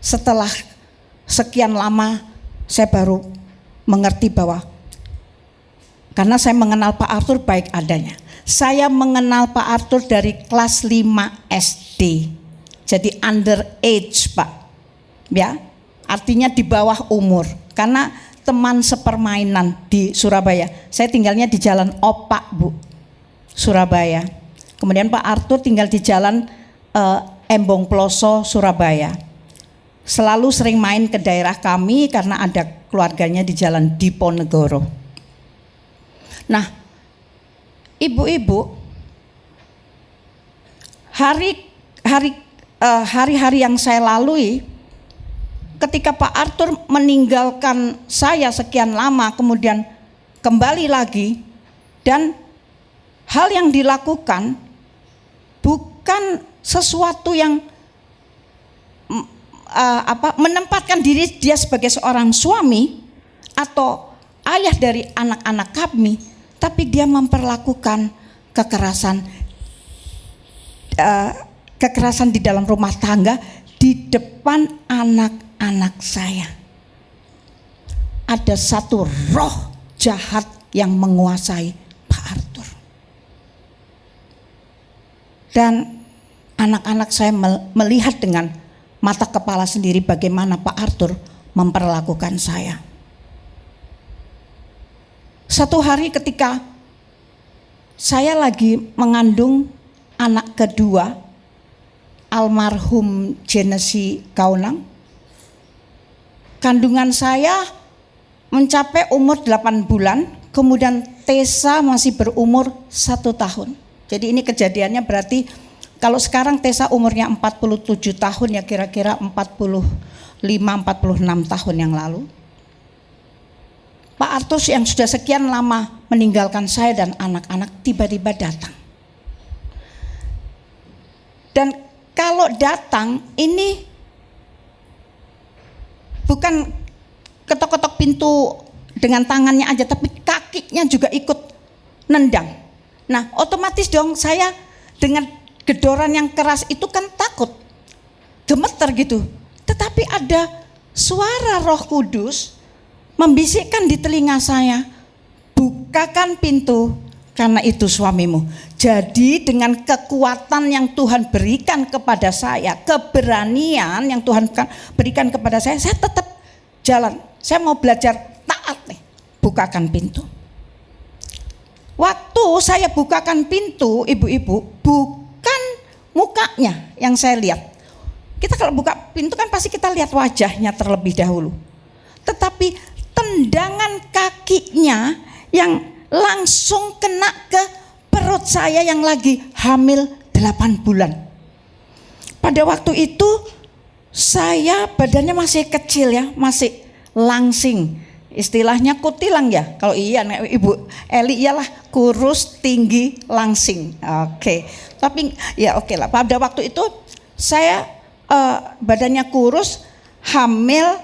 Setelah sekian lama saya baru mengerti bahwa, karena saya mengenal Pak Arthur baik adanya. Saya mengenal Pak Arthur dari kelas 5 SD. Jadi underage Pak. Ya, artinya di bawah umur. Karena teman sepermainan di Surabaya. Saya tinggalnya di Jalan Opak Bu, Surabaya. Kemudian Pak Arthur tinggal di Jalan Embong Ploso, Surabaya. Selalu sering main ke daerah kami karena ada keluarganya di Jalan Diponegoro. Nah, ibu-ibu, hari-hari yang saya lalui ketika Pak Arthur meninggalkan saya sekian lama, kemudian kembali lagi, dan hal yang dilakukan bukan sesuatu yang menempatkan diri dia sebagai seorang suami atau ayah dari anak-anak kami, tapi dia memperlakukan kekerasan di dalam rumah tangga di depan anak-anak saya. Ada satu roh jahat yang menguasai Pak Arthur. Dan anak-anak saya melihat dengan mata kepala sendiri bagaimana Pak Arthur memperlakukan saya. Satu hari ketika saya lagi mengandung anak kedua, almarhum Genesi Kaunang, kandungan saya mencapai umur 8 bulan, kemudian Tessa masih berumur 1 tahun. Jadi ini kejadiannya berarti kalau sekarang Tessa umurnya 47 tahun, ya kira-kira 45-46 tahun yang lalu. Pak Arthur yang sudah sekian lama meninggalkan saya dan anak-anak tiba-tiba datang. Dan kalau datang ini bukan ketok-ketok pintu dengan tangannya aja, tapi kakinya juga ikut nendang. Nah otomatis dong saya dengan gedoran yang keras itu kan takut, gemeter gitu. Tetapi ada suara Roh Kudus membisikkan di telinga saya, bukakan pintu karena itu suamimu. Jadi dengan kekuatan yang Tuhan berikan kepada saya, keberanian yang Tuhan berikan kepada saya tetap jalan. Saya mau belajar taat nih, bukakan pintu. Waktu saya bukakan pintu, ibu-ibu, bukan mukanya yang saya lihat. Kita kalau buka pintu kan pasti kita lihat wajahnya terlebih dahulu. Tetapi tendangan kakinya yang langsung kena ke perut saya yang lagi hamil 8 bulan. Pada waktu itu saya badannya masih kecil ya, masih langsing. Istilahnya kutilang ya. Kalau iya Ibu Eli iyalah, kurus, tinggi, langsing. Oke. Tapi ya oke lah. Pada waktu itu saya badannya kurus, hamil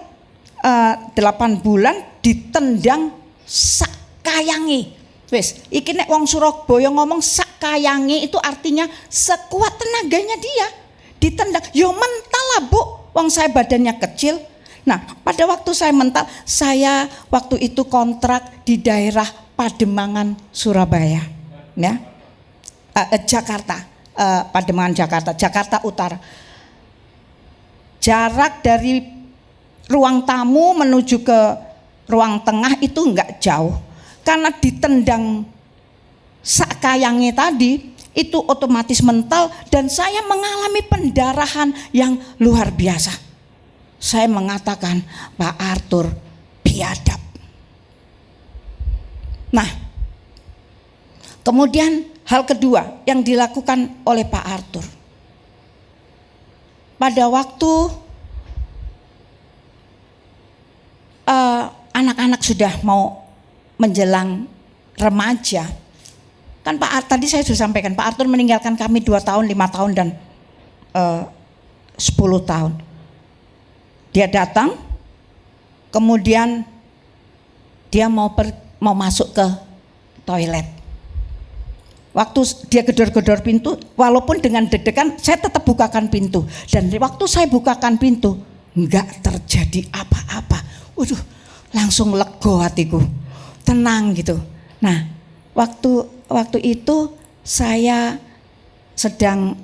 8 bulan ditendang sak kayangi. Wis, iki nek wong Surabaya ngomong sak kayangi itu artinya sekuat tenaganya dia. Ditendang, yo mental lah Bu, wong saya badannya kecil. Nah, pada waktu saya mental, saya waktu itu kontrak di daerah Pademangan, Surabaya, ya, Jakarta, Pademangan Jakarta, Jakarta Utara. Jarak dari ruang tamu menuju ke ruang tengah itu enggak jauh. Karena ditendang sakayangnya tadi, itu otomatis mental dan saya mengalami pendarahan yang luar biasa. Saya mengatakan, Pak Arthur biadab. Nah, kemudian hal kedua yang dilakukan oleh Pak Arthur. Pada waktu anak-anak sudah mau menjelang remaja, kan tadi saya sudah sampaikan Pak Arthur meninggalkan kami 2 tahun, 5 tahun dan 10 tahun. Dia datang, kemudian dia mau masuk ke toilet. Waktu dia gedor-gedor pintu, walaupun dengan deg-degan, saya tetap bukakan pintu. Dan waktu saya bukakan pintu, enggak terjadi apa-apa. Langsung lego hatiku, tenang gitu. Nah, waktu itu saya sedang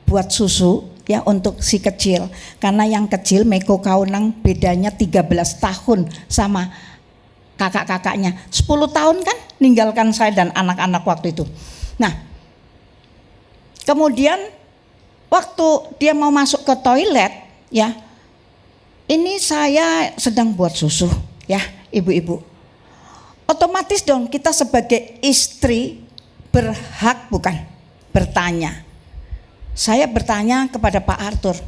buat susu ya untuk si kecil. Karena yang kecil Meko Kaunang bedanya 13 tahun sama kakak-kakaknya. 10 tahun kan ninggalkan saya dan anak-anak waktu itu. Nah, kemudian waktu dia mau masuk ke toilet ya, ini saya sedang buat susu ya ibu-ibu. Otomatis dong kita sebagai istri berhak bukan bertanya. Saya bertanya kepada Pak Arthur.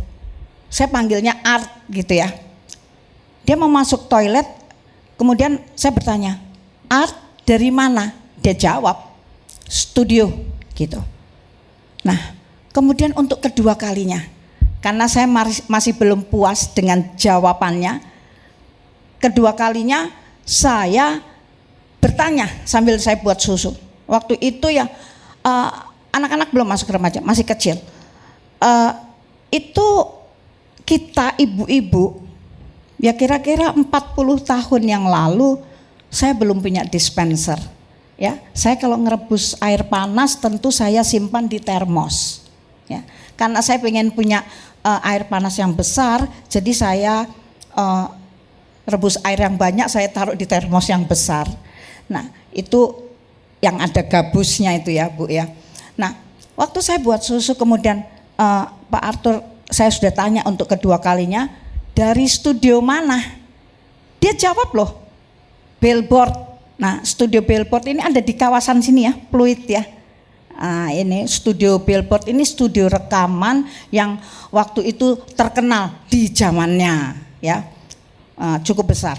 Saya panggilnya Art gitu ya. Dia mau masuk toilet, kemudian saya bertanya, Art dari mana? Dia jawab, studio gitu. Nah, kemudian untuk kedua kalinya, karena saya masih belum puas dengan jawabannya, kedua kalinya saya bertanya sambil saya buat susu. Waktu itu ya anak-anak belum masuk remaja, masih kecil. Itu kita ibu-ibu ya kira-kira 40 tahun yang lalu saya belum punya dispenser ya. Saya kalau ngerebus air panas tentu saya simpan di termos ya. Karena saya pengen punya air panas yang besar, jadi saya rebus air yang banyak saya taruh di termos yang besar. Nah, itu yang ada gabusnya itu ya Bu ya. Nah, waktu saya buat susu kemudian Pak Arthur saya sudah tanya untuk kedua kalinya, dari studio mana? Dia jawab loh, Billboard. Nah, studio Billboard ini ada di kawasan sini ya, Pluit ya. Nah, ini studio Billboard, ini studio rekaman yang waktu itu terkenal di zamannya ya, cukup besar.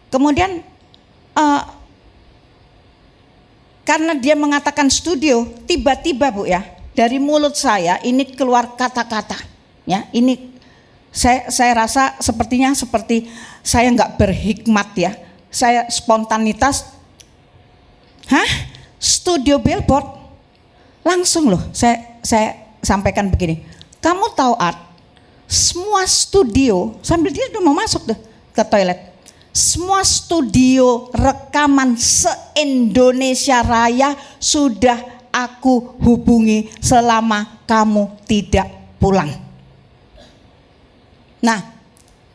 Kemudian karena dia mengatakan studio, tiba-tiba Bu ya, dari mulut saya ini keluar kata-kata ya. Ini saya rasa sepertinya seperti saya nggak berhikmat ya. Saya spontanitas, studio Billboard. Langsung loh saya sampaikan begini, kamu tahu Art, semua studio, sambil dia udah mau masuk deh ke toilet, semua studio rekaman se-Indonesia Raya sudah aku hubungi selama kamu tidak pulang. Nah,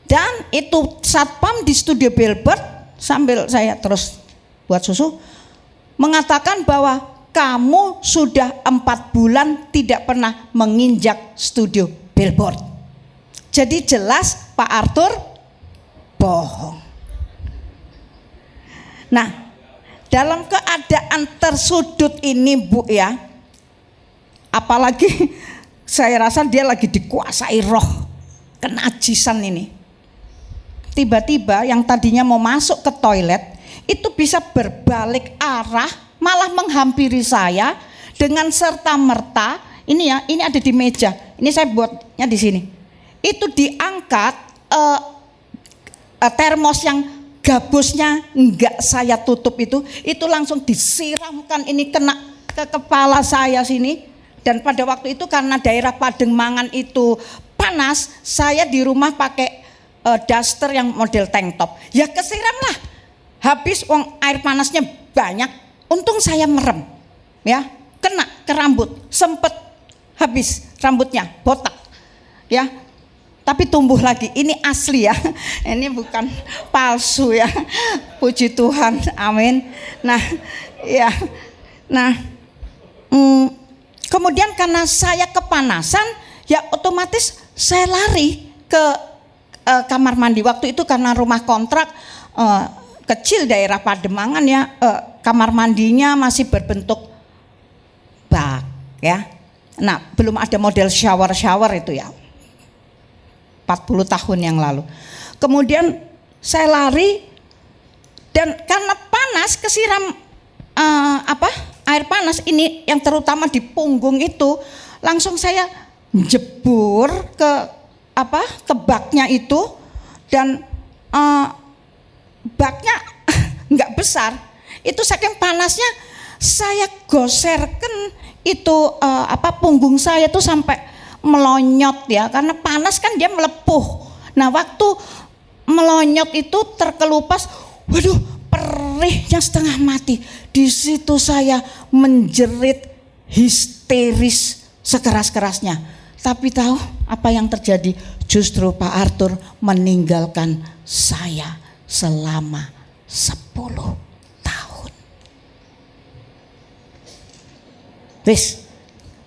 dan itu satpam di studio Billboard sambil saya terus buat susu mengatakan bahwa kamu sudah 4 bulan tidak pernah menginjak studio Billboard. Jadi jelas Pak Arthur bohong. Nah, dalam keadaan tersudut ini Bu ya, apalagi saya rasa dia lagi dikuasai roh kenajisan ini. Tiba-tiba yang tadinya mau masuk ke toilet itu bisa berbalik arah malah menghampiri saya dengan serta merta. Ini ya, ini ada di meja. Ini saya buatnya di sini. itu diangkat termos yang gabusnya enggak saya tutup itu langsung disiramkan, ini kena ke kepala saya sini. Dan pada waktu itu karena daerah Pademangan itu panas, saya di rumah pakai daster yang model tank top. Ya kesiram lah, habis air panasnya banyak. Untung saya merem, ya, kena ke rambut, sempet habis rambutnya botak, ya. Tapi tumbuh lagi, ini asli ya, ini bukan palsu ya, puji Tuhan, amin. Nah, ya, nah, kemudian karena saya kepanasan, ya otomatis saya lari ke kamar mandi. Waktu itu karena rumah kontrak kecil daerah Pademangan ya, kamar mandinya masih berbentuk bak ya. Nah, belum ada model shower itu ya. 40 tahun yang lalu. Kemudian saya lari dan karena panas kesiram air panas ini yang terutama di punggung itu, langsung saya jebur ke baknya itu dan baknya nggak besar. Itu saking panasnya saya goserkan itu punggung saya tuh sampai melonyot ya, karena panas kan dia melepuh. Nah waktu melonyot itu terkelupas, waduh perihnya setengah mati. Di situ saya menjerit histeris sekeras-kerasnya. Tapi tahu apa yang terjadi? Justru Pak Arthur meninggalkan saya selama 10 tahun. Wis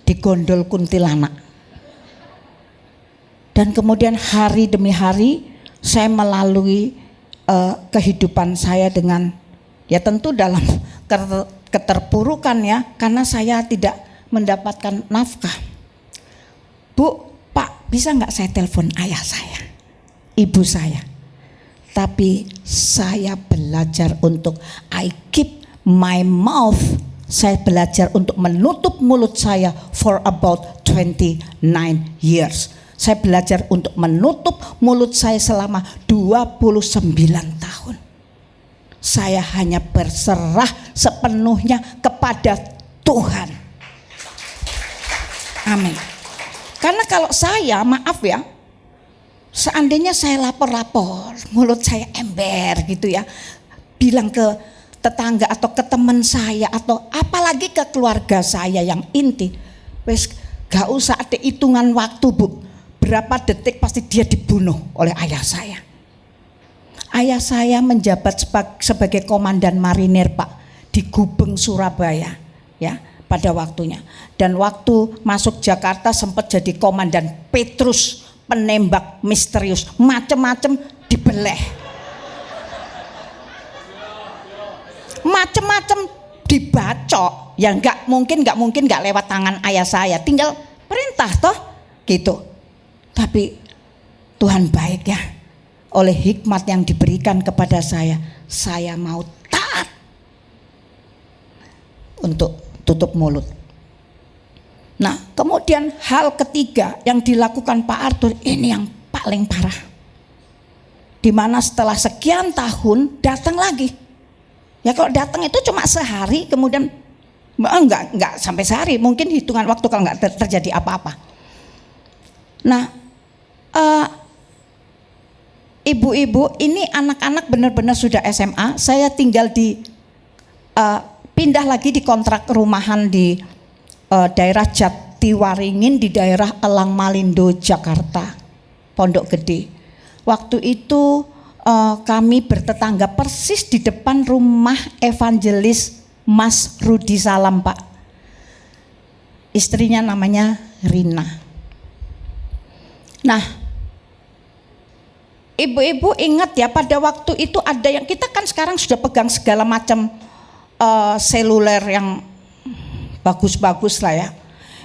digondol kuntilanak. Dan kemudian hari demi hari saya melalui kehidupan saya dengan ya tentu dalam keterpurukan ya, karena saya tidak mendapatkan nafkah. Bu, Pak, bisa nggak saya telepon ayah saya, ibu saya? Tapi saya belajar untuk I keep my mouth. Saya belajar untuk menutup mulut saya for about 29 years. Saya belajar untuk menutup mulut saya selama 29 tahun. Saya hanya berserah sepenuhnya kepada Tuhan. Amin. Karena kalau saya, maaf ya, seandainya saya lapor-lapor, mulut saya ember gitu ya, bilang ke tetangga atau ke teman saya atau apalagi ke keluarga saya yang inti, wes gak usah ada hitungan waktu Bu, berapa detik pasti dia dibunuh oleh ayah saya. Ayah saya menjabat sebagai komandan marinir Pak di Gubeng Surabaya ya pada waktunya, dan waktu masuk Jakarta sempat jadi komandan Petrus, penembak misterius, macem-macem dibeleh, macem-macem dibacok, ya nggak mungkin nggak lewat tangan ayah saya, tinggal perintah toh gitu. Tapi Tuhan baik ya, oleh hikmat yang diberikan kepada saya mau taat untuk tutup mulut. Nah kemudian hal ketiga yang dilakukan Pak Arthur ini yang paling parah, dimana setelah sekian tahun datang lagi. Ya kalau datang itu cuma sehari, kemudian enggak sampai sehari, mungkin hitungan waktu kalau enggak terjadi apa-apa. Nah ibu-ibu ini anak-anak benar-benar sudah SMA. Saya tinggal di pindah lagi di kontrak rumahan di daerah Jatiwaringin di daerah Elang Malindo Jakarta, Pondok Gede. Waktu itu kami bertetangga persis di depan rumah evangelis Mas Rudi Salam Pak. Istrinya namanya Rina. Nah, ibu-ibu ingat ya, pada waktu itu ada yang, kita kan sekarang sudah pegang segala macam seluler yang bagus-bagus lah ya.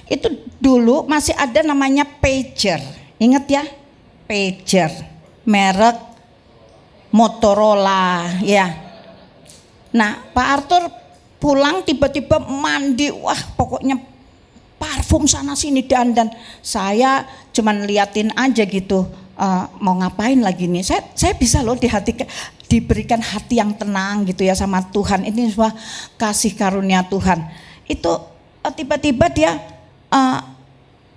Itu dulu masih ada namanya pager. Ingat ya, pager merek Motorola ya. Nah Pak Arthur pulang tiba-tiba mandi, wah pokoknya parfum sana sini dandan. Saya cuman liatin aja gitu. Mau ngapain lagi nih? Saya bisa loh diberikan hati yang tenang gitu ya sama Tuhan. Ini semua kasih karunia Tuhan. Itu tiba-tiba dia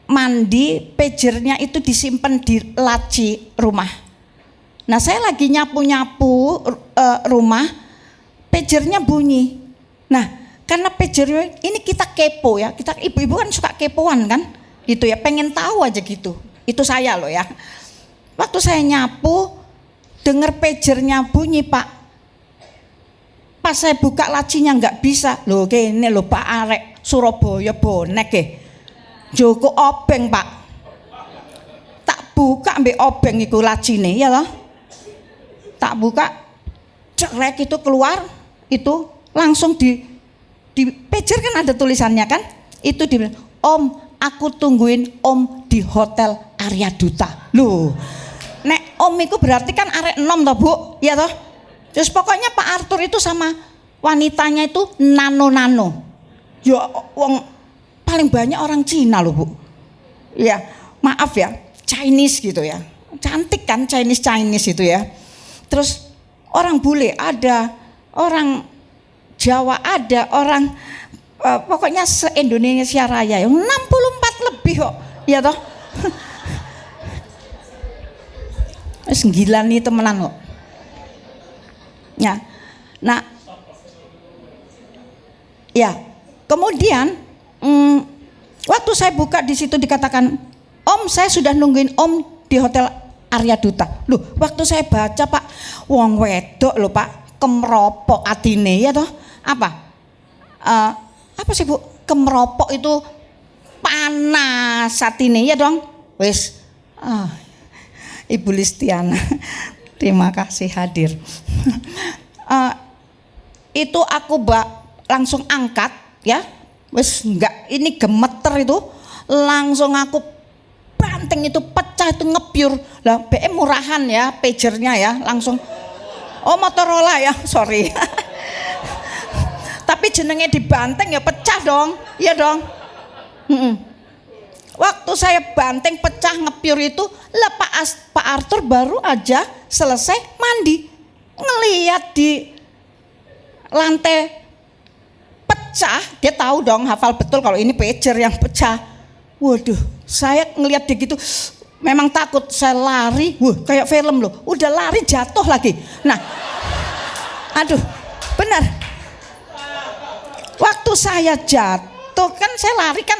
mandi, pagernya itu disimpan di laci rumah. Nah saya lagi nyapu-nyapu rumah, pagernya bunyi. Nah karena pagernya ini kita kepo ya, kita ibu-ibu kan suka kepoan kan, gitu ya, pengen tahu aja gitu. Itu saya loh ya. Waktu saya nyapu, dengar pagernya bunyi Pak. Pas saya buka lacinya nggak bisa. Loh kene loh Pak arek Surabaya bonek Joko obeng Pak. Tak buka ambek obeng iku lacine ya loh. Tak buka, cekrek itu keluar, itu langsung di pager kan ada tulisannya kan? Itu di Om, aku tungguin Om di Hotel Arya Duta. Loh. Nek Om itu berarti kan arek enom toh Bu, ya toh. Terus pokoknya Pak Arthur itu sama wanitanya itu nano. Ya wong paling banyak orang Cina loh Bu. Ya maaf ya, Chinese gitu ya. Cantik kan Chinese itu ya. Terus orang bule ada, orang Jawa ada, orang pokoknya se-Indonesia Raya yang 64 lebih kok, ya toh. Sembilan nih temenan kok. Ya, nah, ya, kemudian waktu saya buka di situ dikatakan, Om saya sudah nungguin Om di Hotel Arya Duta. Loh, waktu saya baca Pak, wong wedok loh Pak, kemropok atine ya toh? Apa sih Bu? Kemropok itu panas atine ya dong? Wis. Ibu Listiana, terima kasih hadir. Itu aku langsung angkat ya, wes enggak ini gemeter itu, langsung aku banting itu pecah itu ngebyur lah. BM murahan ya, pagernya ya langsung. Oh Motorola ya, sorry. Tapi jenenge dibanting ya pecah dong, iya dong. Waktu saya banting pecah ngebyur itu, lah Pak Arthur baru aja selesai mandi, ngelihat di lantai pecah, dia tahu dong, hafal betul kalau ini pager yang pecah. Waduh, saya ngelihat dia gitu, memang takut, saya lari, kayak film loh, udah lari jatuh lagi. Nah, aduh, benar. Waktu saya jatuh kan saya lari kan,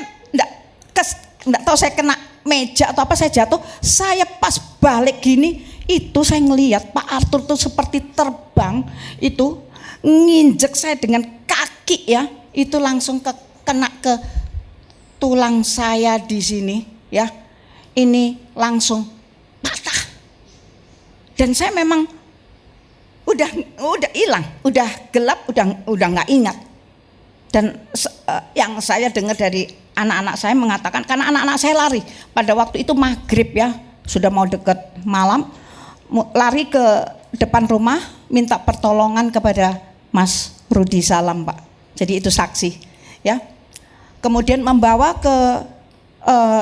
enggak tahu saya kena meja atau apa, saya jatuh, saya pas balik gini itu saya ngelihat Pak Arthur tuh seperti terbang, itu nginjek saya dengan kaki ya, itu langsung kena ke tulang saya di sini ya, ini langsung patah. Dan saya memang udah hilang, udah gelap, udah nggak ingat. Dan yang saya dengar dari anak-anak saya mengatakan, karena anak-anak saya lari pada waktu itu maghrib ya, sudah mau deket malam, lari ke depan rumah minta pertolongan kepada Mas Rudi Salam Pak. Jadi itu saksi ya. Kemudian membawa ke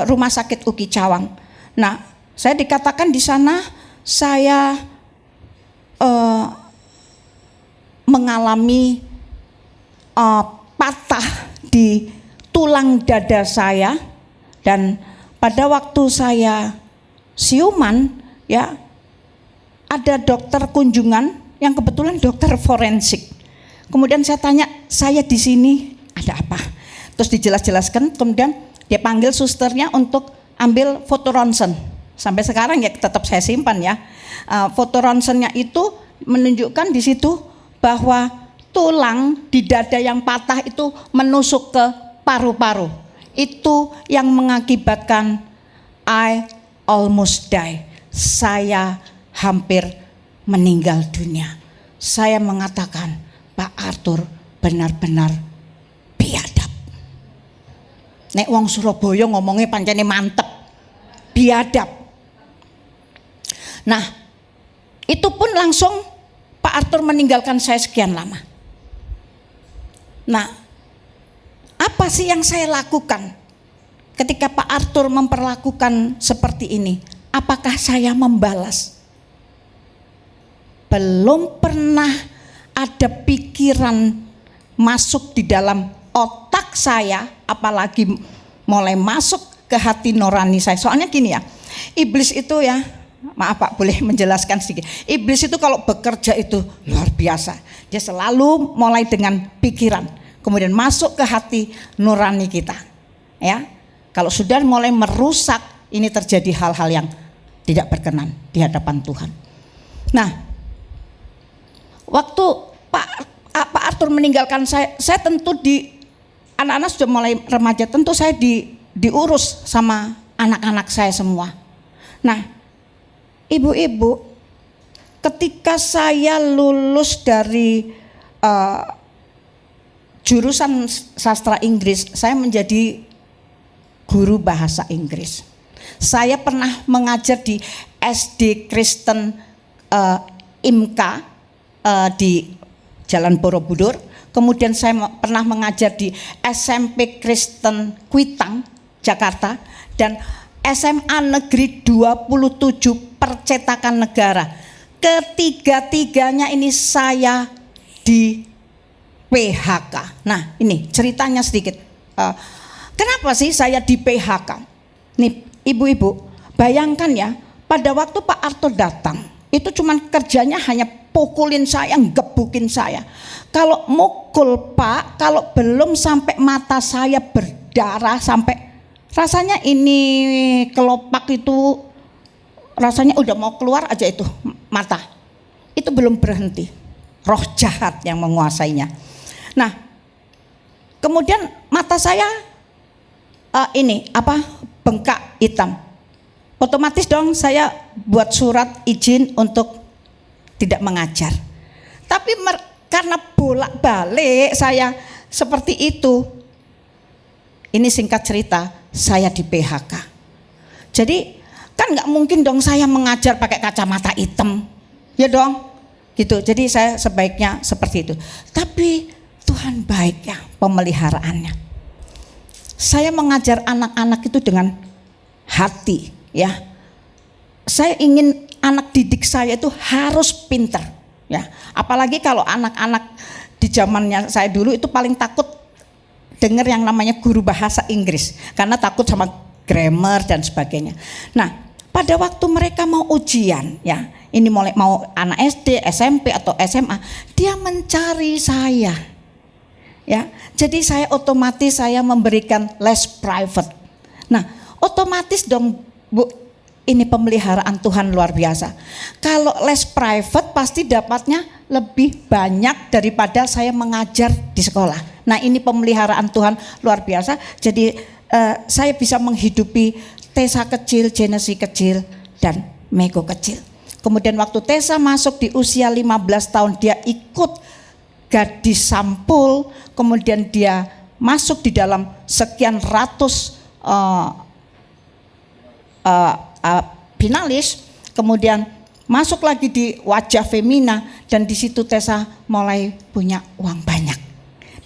rumah sakit UKI Cawang. Nah, saya dikatakan di sana saya mengalami patah di tulang dada saya, dan pada waktu saya siuman ya, ada dokter kunjungan yang kebetulan dokter forensik. Kemudian saya tanya, saya di sini ada apa? Terus dijelas-jelaskan, kemudian dia panggil susternya untuk ambil foto ronsen. Sampai sekarang ya tetap saya simpan ya. Foto ronsennya itu menunjukkan di situ bahwa tulang di dada yang patah itu menusuk ke paru-paru. Itu yang mengakibatkan I almost die. Saya hampir meninggal dunia. Saya mengatakan, Pak Arthur benar-benar biadab. Nek wong Surabaya ngomongnya pancene mantep. Biadab. Nah, itu pun langsung Pak Arthur meninggalkan saya sekian lama. Nah, apa sih yang saya lakukan ketika Pak Arthur memperlakukan seperti ini, apakah saya membalas? Belum pernah ada pikiran masuk di dalam otak saya, apalagi mulai masuk ke hati nurani saya. Soalnya gini ya, iblis itu ya, maaf Pak, boleh menjelaskan sedikit. Iblis itu kalau bekerja itu luar biasa. Dia selalu mulai dengan pikiran, kemudian masuk ke hati nurani kita. Ya, kalau sudah mulai merusak, ini terjadi hal-hal yang tidak berkenan di hadapan Tuhan. Nah, waktu Pak Arthur meninggalkan saya tentu anak-anak sudah mulai remaja, tentu saya diurus sama anak-anak saya semua. Nah, ibu-ibu, ketika saya lulus dari jurusan sastra Inggris, saya menjadi guru bahasa Inggris. Saya pernah mengajar di SD Kristen IMKA di Jalan Borobudur. Kemudian saya pernah mengajar di SMP Kristen Kuitang, Jakarta, dan SMA Negeri 27 Percetakan Negara. Ketiga-tiganya ini saya di PHK. Nah, ini ceritanya sedikit. Kenapa sih saya di PHK? Nih, ibu-ibu, bayangkan ya, pada waktu Pak Arthur datang, itu cuman kerjanya hanya pukulin saya, gebukin saya. Kalau mukul Pak, kalau belum sampai mata saya berdarah, sampai rasanya ini kelopak itu rasanya udah mau keluar aja itu mata. Itu belum berhenti. Roh jahat yang menguasainya. Nah, kemudian mata saya bengkak hitam. Otomatis dong saya buat surat izin untuk tidak mengajar. Tapi karena bolak-balik saya seperti itu, ini singkat cerita, saya di PHK. Jadi kan nggak mungkin dong saya mengajar pakai kacamata hitam, ya dong, gitu. Jadi saya sebaiknya seperti itu. Tapi Tuhan baik ya pemeliharaannya. Saya mengajar anak-anak itu dengan hati, ya. Saya ingin anak didik saya itu harus pintar, ya. Apalagi kalau anak-anak di zamannya saya dulu itu paling takut dengar yang namanya guru bahasa Inggris karena takut sama grammar dan sebagainya. Nah, pada waktu mereka mau ujian, ya, ini mulai mau anak SD, SMP atau SMA, dia mencari saya, ya. Jadi saya otomatis saya memberikan les private. Nah, otomatis dong Bu, ini pemeliharaan Tuhan luar biasa. Kalau les private pasti dapatnya lebih banyak daripada saya mengajar di sekolah. Nah, ini pemeliharaan Tuhan luar biasa. Jadi saya bisa menghidupi Tessa kecil, Genesis kecil, dan Mego kecil. Kemudian waktu Tessa masuk di usia 15 tahun, dia ikut gadis sampul. Kemudian dia masuk di dalam sekian ratus finalis, kemudian masuk lagi di wajah Femina, dan di situ Tessa mulai punya uang banyak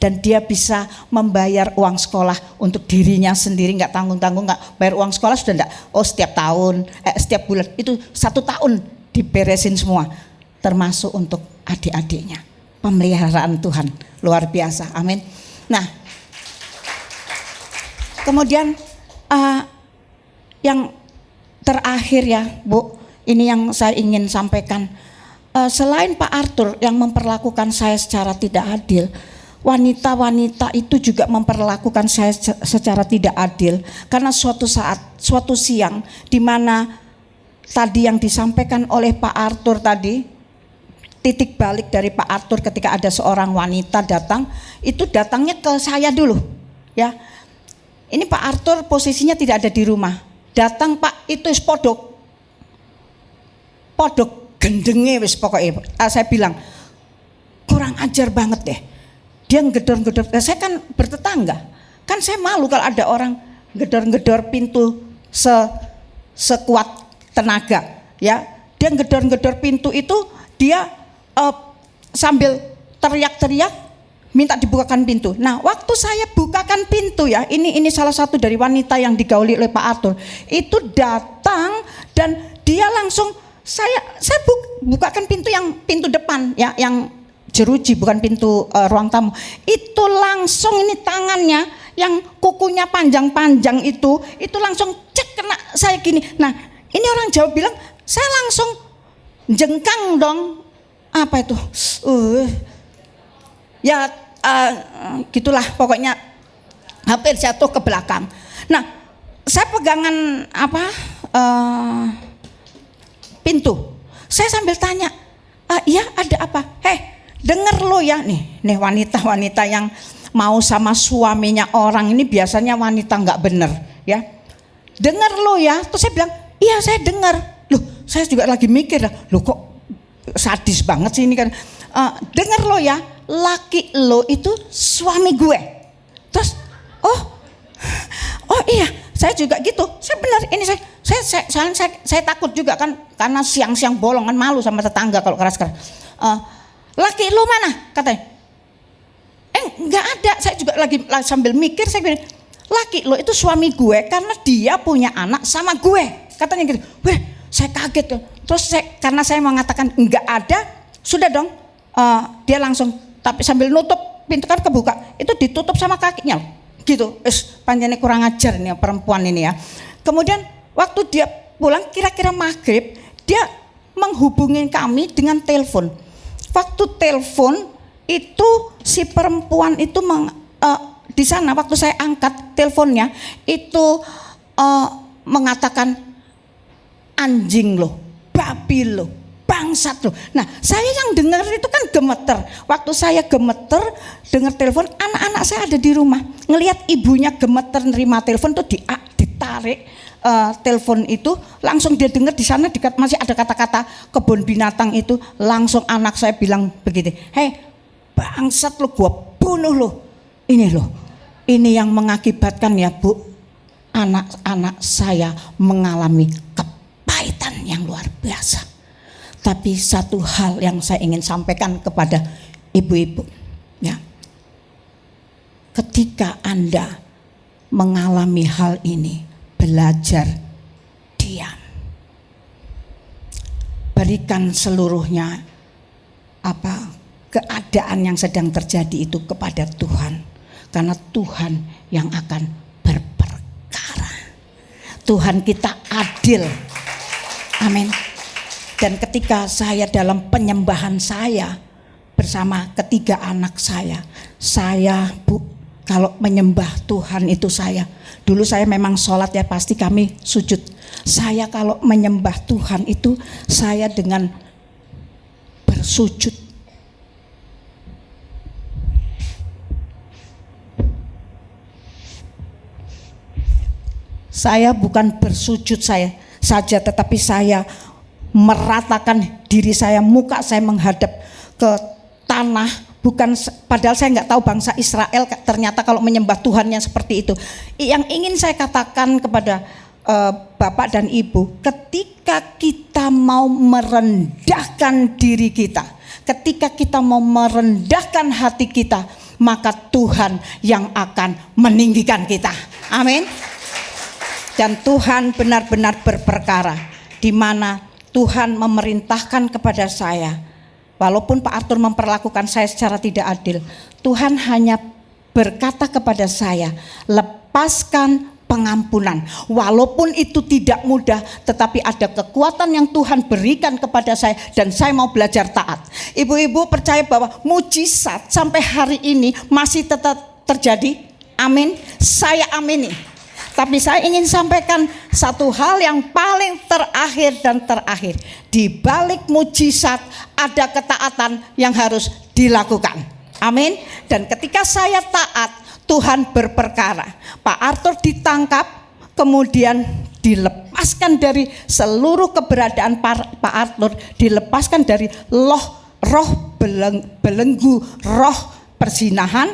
dan dia bisa membayar uang sekolah untuk dirinya sendiri, nggak tanggung-tanggung, nggak bayar uang sekolah sudah enggak, setiap tahun, setiap bulan itu 1 tahun diberesin semua, termasuk untuk adik-adiknya. Pemeliharaan Tuhan luar biasa, amin. Nah, kemudian yang terakhir ya Bu, ini yang saya ingin sampaikan. Selain Pak Arthur yang memperlakukan saya secara tidak adil, wanita-wanita itu juga memperlakukan saya secara tidak adil. Karena suatu saat, suatu siang, di mana tadi yang disampaikan oleh Pak Arthur tadi, titik balik dari Pak Arthur ketika ada seorang wanita datang, itu datangnya ke saya dulu, ya. Ini Pak Arthur posisinya tidak ada di rumah. Datang Pak, itu podok gendenge wis pokoknya. Saya bilang kurang ajar banget deh. Dia ngedor-ngedor. Saya kan bertetangga, kan saya malu kalau ada orang ngedor-ngedor pintu sekuat tenaga, ya. Dia ngedor-ngedor pintu itu, dia sambil teriak-teriak, minta dibukakan pintu. Nah, waktu saya bukakan pintu ya, ini salah satu dari wanita yang digauli oleh Pak Arthur. Itu datang dan dia langsung saya bukakan pintu depan ya, yang jeruji, bukan pintu ruang tamu. Itu langsung ini tangannya yang kukunya panjang-panjang itu langsung cek kena saya gini. Nah, ini orang Jawa bilang, saya langsung jengkang dong. Apa itu? Ya gitulah pokoknya, hampir jatuh ke belakang. Nah, saya pegangan pintu. Saya sambil tanya, iya ada apa? Dengar lo ya, nih wanita-wanita yang mau sama suaminya orang ini biasanya wanita nggak bener ya. Dengar lo ya, terus saya bilang, iya saya dengar. Loh, saya juga lagi mikir, loh kok sadis banget sih ini kan. Dengar lo ya, laki lo itu suami gue. Terus, oh iya, saya juga gitu. Saya benar, ini saya takut juga kan, karena siang-siang bolong kan, malu sama tetangga kalau keras-keras. Laki lo mana? Katanya. Enggak ada. Saya juga lagi sambil mikir, saya bilang, laki lo itu suami gue karena dia punya anak sama gue. Katanya gitu. Weh, saya kaget. Terus karena saya mengatakan enggak ada, sudah dong. Dia langsung, tapi sambil nutup pintu kan kebuka, itu ditutup sama kakinya. Gitu. Panjangnya kurang ajar nih perempuan ini ya. Kemudian waktu dia pulang kira-kira maghrib, dia menghubungi kami dengan telepon. Waktu telepon itu si perempuan itu di sana waktu saya angkat teleponnya itu mengatakan anjing lo, babi lo, bangsat lo. Nah, saya yang dengar itu kan gemeter. Waktu saya gemeter dengar telepon, anak-anak saya ada di rumah. Ngelihat ibunya gemeter nerima telepon tuh ditarik telepon itu, langsung dia dengar di sana masih ada kata-kata kebun binatang itu, langsung anak saya bilang begitu, hei bangsat lo, gua bunuh lo. Ini yang mengakibatkan ya Bu, anak-anak saya mengalami kepahitan yang luar biasa. Tapi satu hal yang saya ingin sampaikan kepada ibu-ibu ya, ketika Anda mengalami hal ini, belajar diam. Berikan seluruhnya keadaan yang sedang terjadi itu kepada Tuhan. Karena Tuhan yang akan berperkara. Tuhan kita adil. Amin. Dan ketika saya dalam penyembahan saya bersama ketiga anak saya Bu, kalau menyembah Tuhan itu dulu saya memang sholat ya pasti kami sujud. Saya kalau menyembah Tuhan itu saya dengan bersujud. Saya bukan bersujud saja, tetapi saya meratakan diri saya, muka saya menghadap ke tanah. Padahal saya nggak tahu bangsa Israel ternyata kalau menyembah Tuhannya seperti itu. Yang ingin saya katakan kepada Bapak dan Ibu, ketika kita mau merendahkan diri kita, ketika kita mau merendahkan hati kita, maka Tuhan yang akan meninggikan kita. Amin. Dan Tuhan benar-benar berperkara, di mana Tuhan memerintahkan kepada saya. Walaupun Pak Arthur memperlakukan saya secara tidak adil, Tuhan hanya berkata kepada saya, lepaskan pengampunan. Walaupun itu tidak mudah, tetapi ada kekuatan yang Tuhan berikan kepada saya dan saya mau belajar taat. Ibu-ibu percaya bahwa mujizat sampai hari ini masih tetap terjadi? Amin. Saya amini. Tapi saya ingin sampaikan satu hal yang paling terakhir. Di balik mujizat ada ketaatan yang harus dilakukan. Amin. Dan ketika saya taat, Tuhan berperkara. Pak Arthur ditangkap, kemudian dilepaskan dari seluruh keberadaan Pak Arthur, dilepaskan dari roh belenggu, roh perzinahan,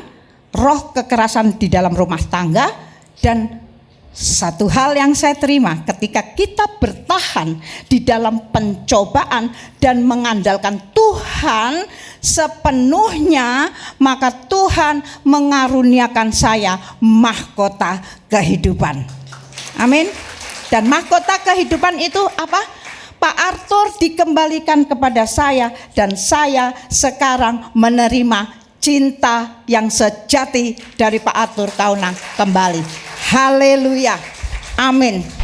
roh kekerasan di dalam rumah tangga, dan Satu hal yang saya terima ketika kita bertahan di dalam pencobaan dan mengandalkan Tuhan sepenuhnya, maka Tuhan mengaruniakan saya mahkota kehidupan. Amin. Dan mahkota kehidupan itu apa? Pak Arthur dikembalikan kepada saya dan saya sekarang menerima cinta yang sejati dari Pak Arthur Kaunang kembali. Haleluya. Amin.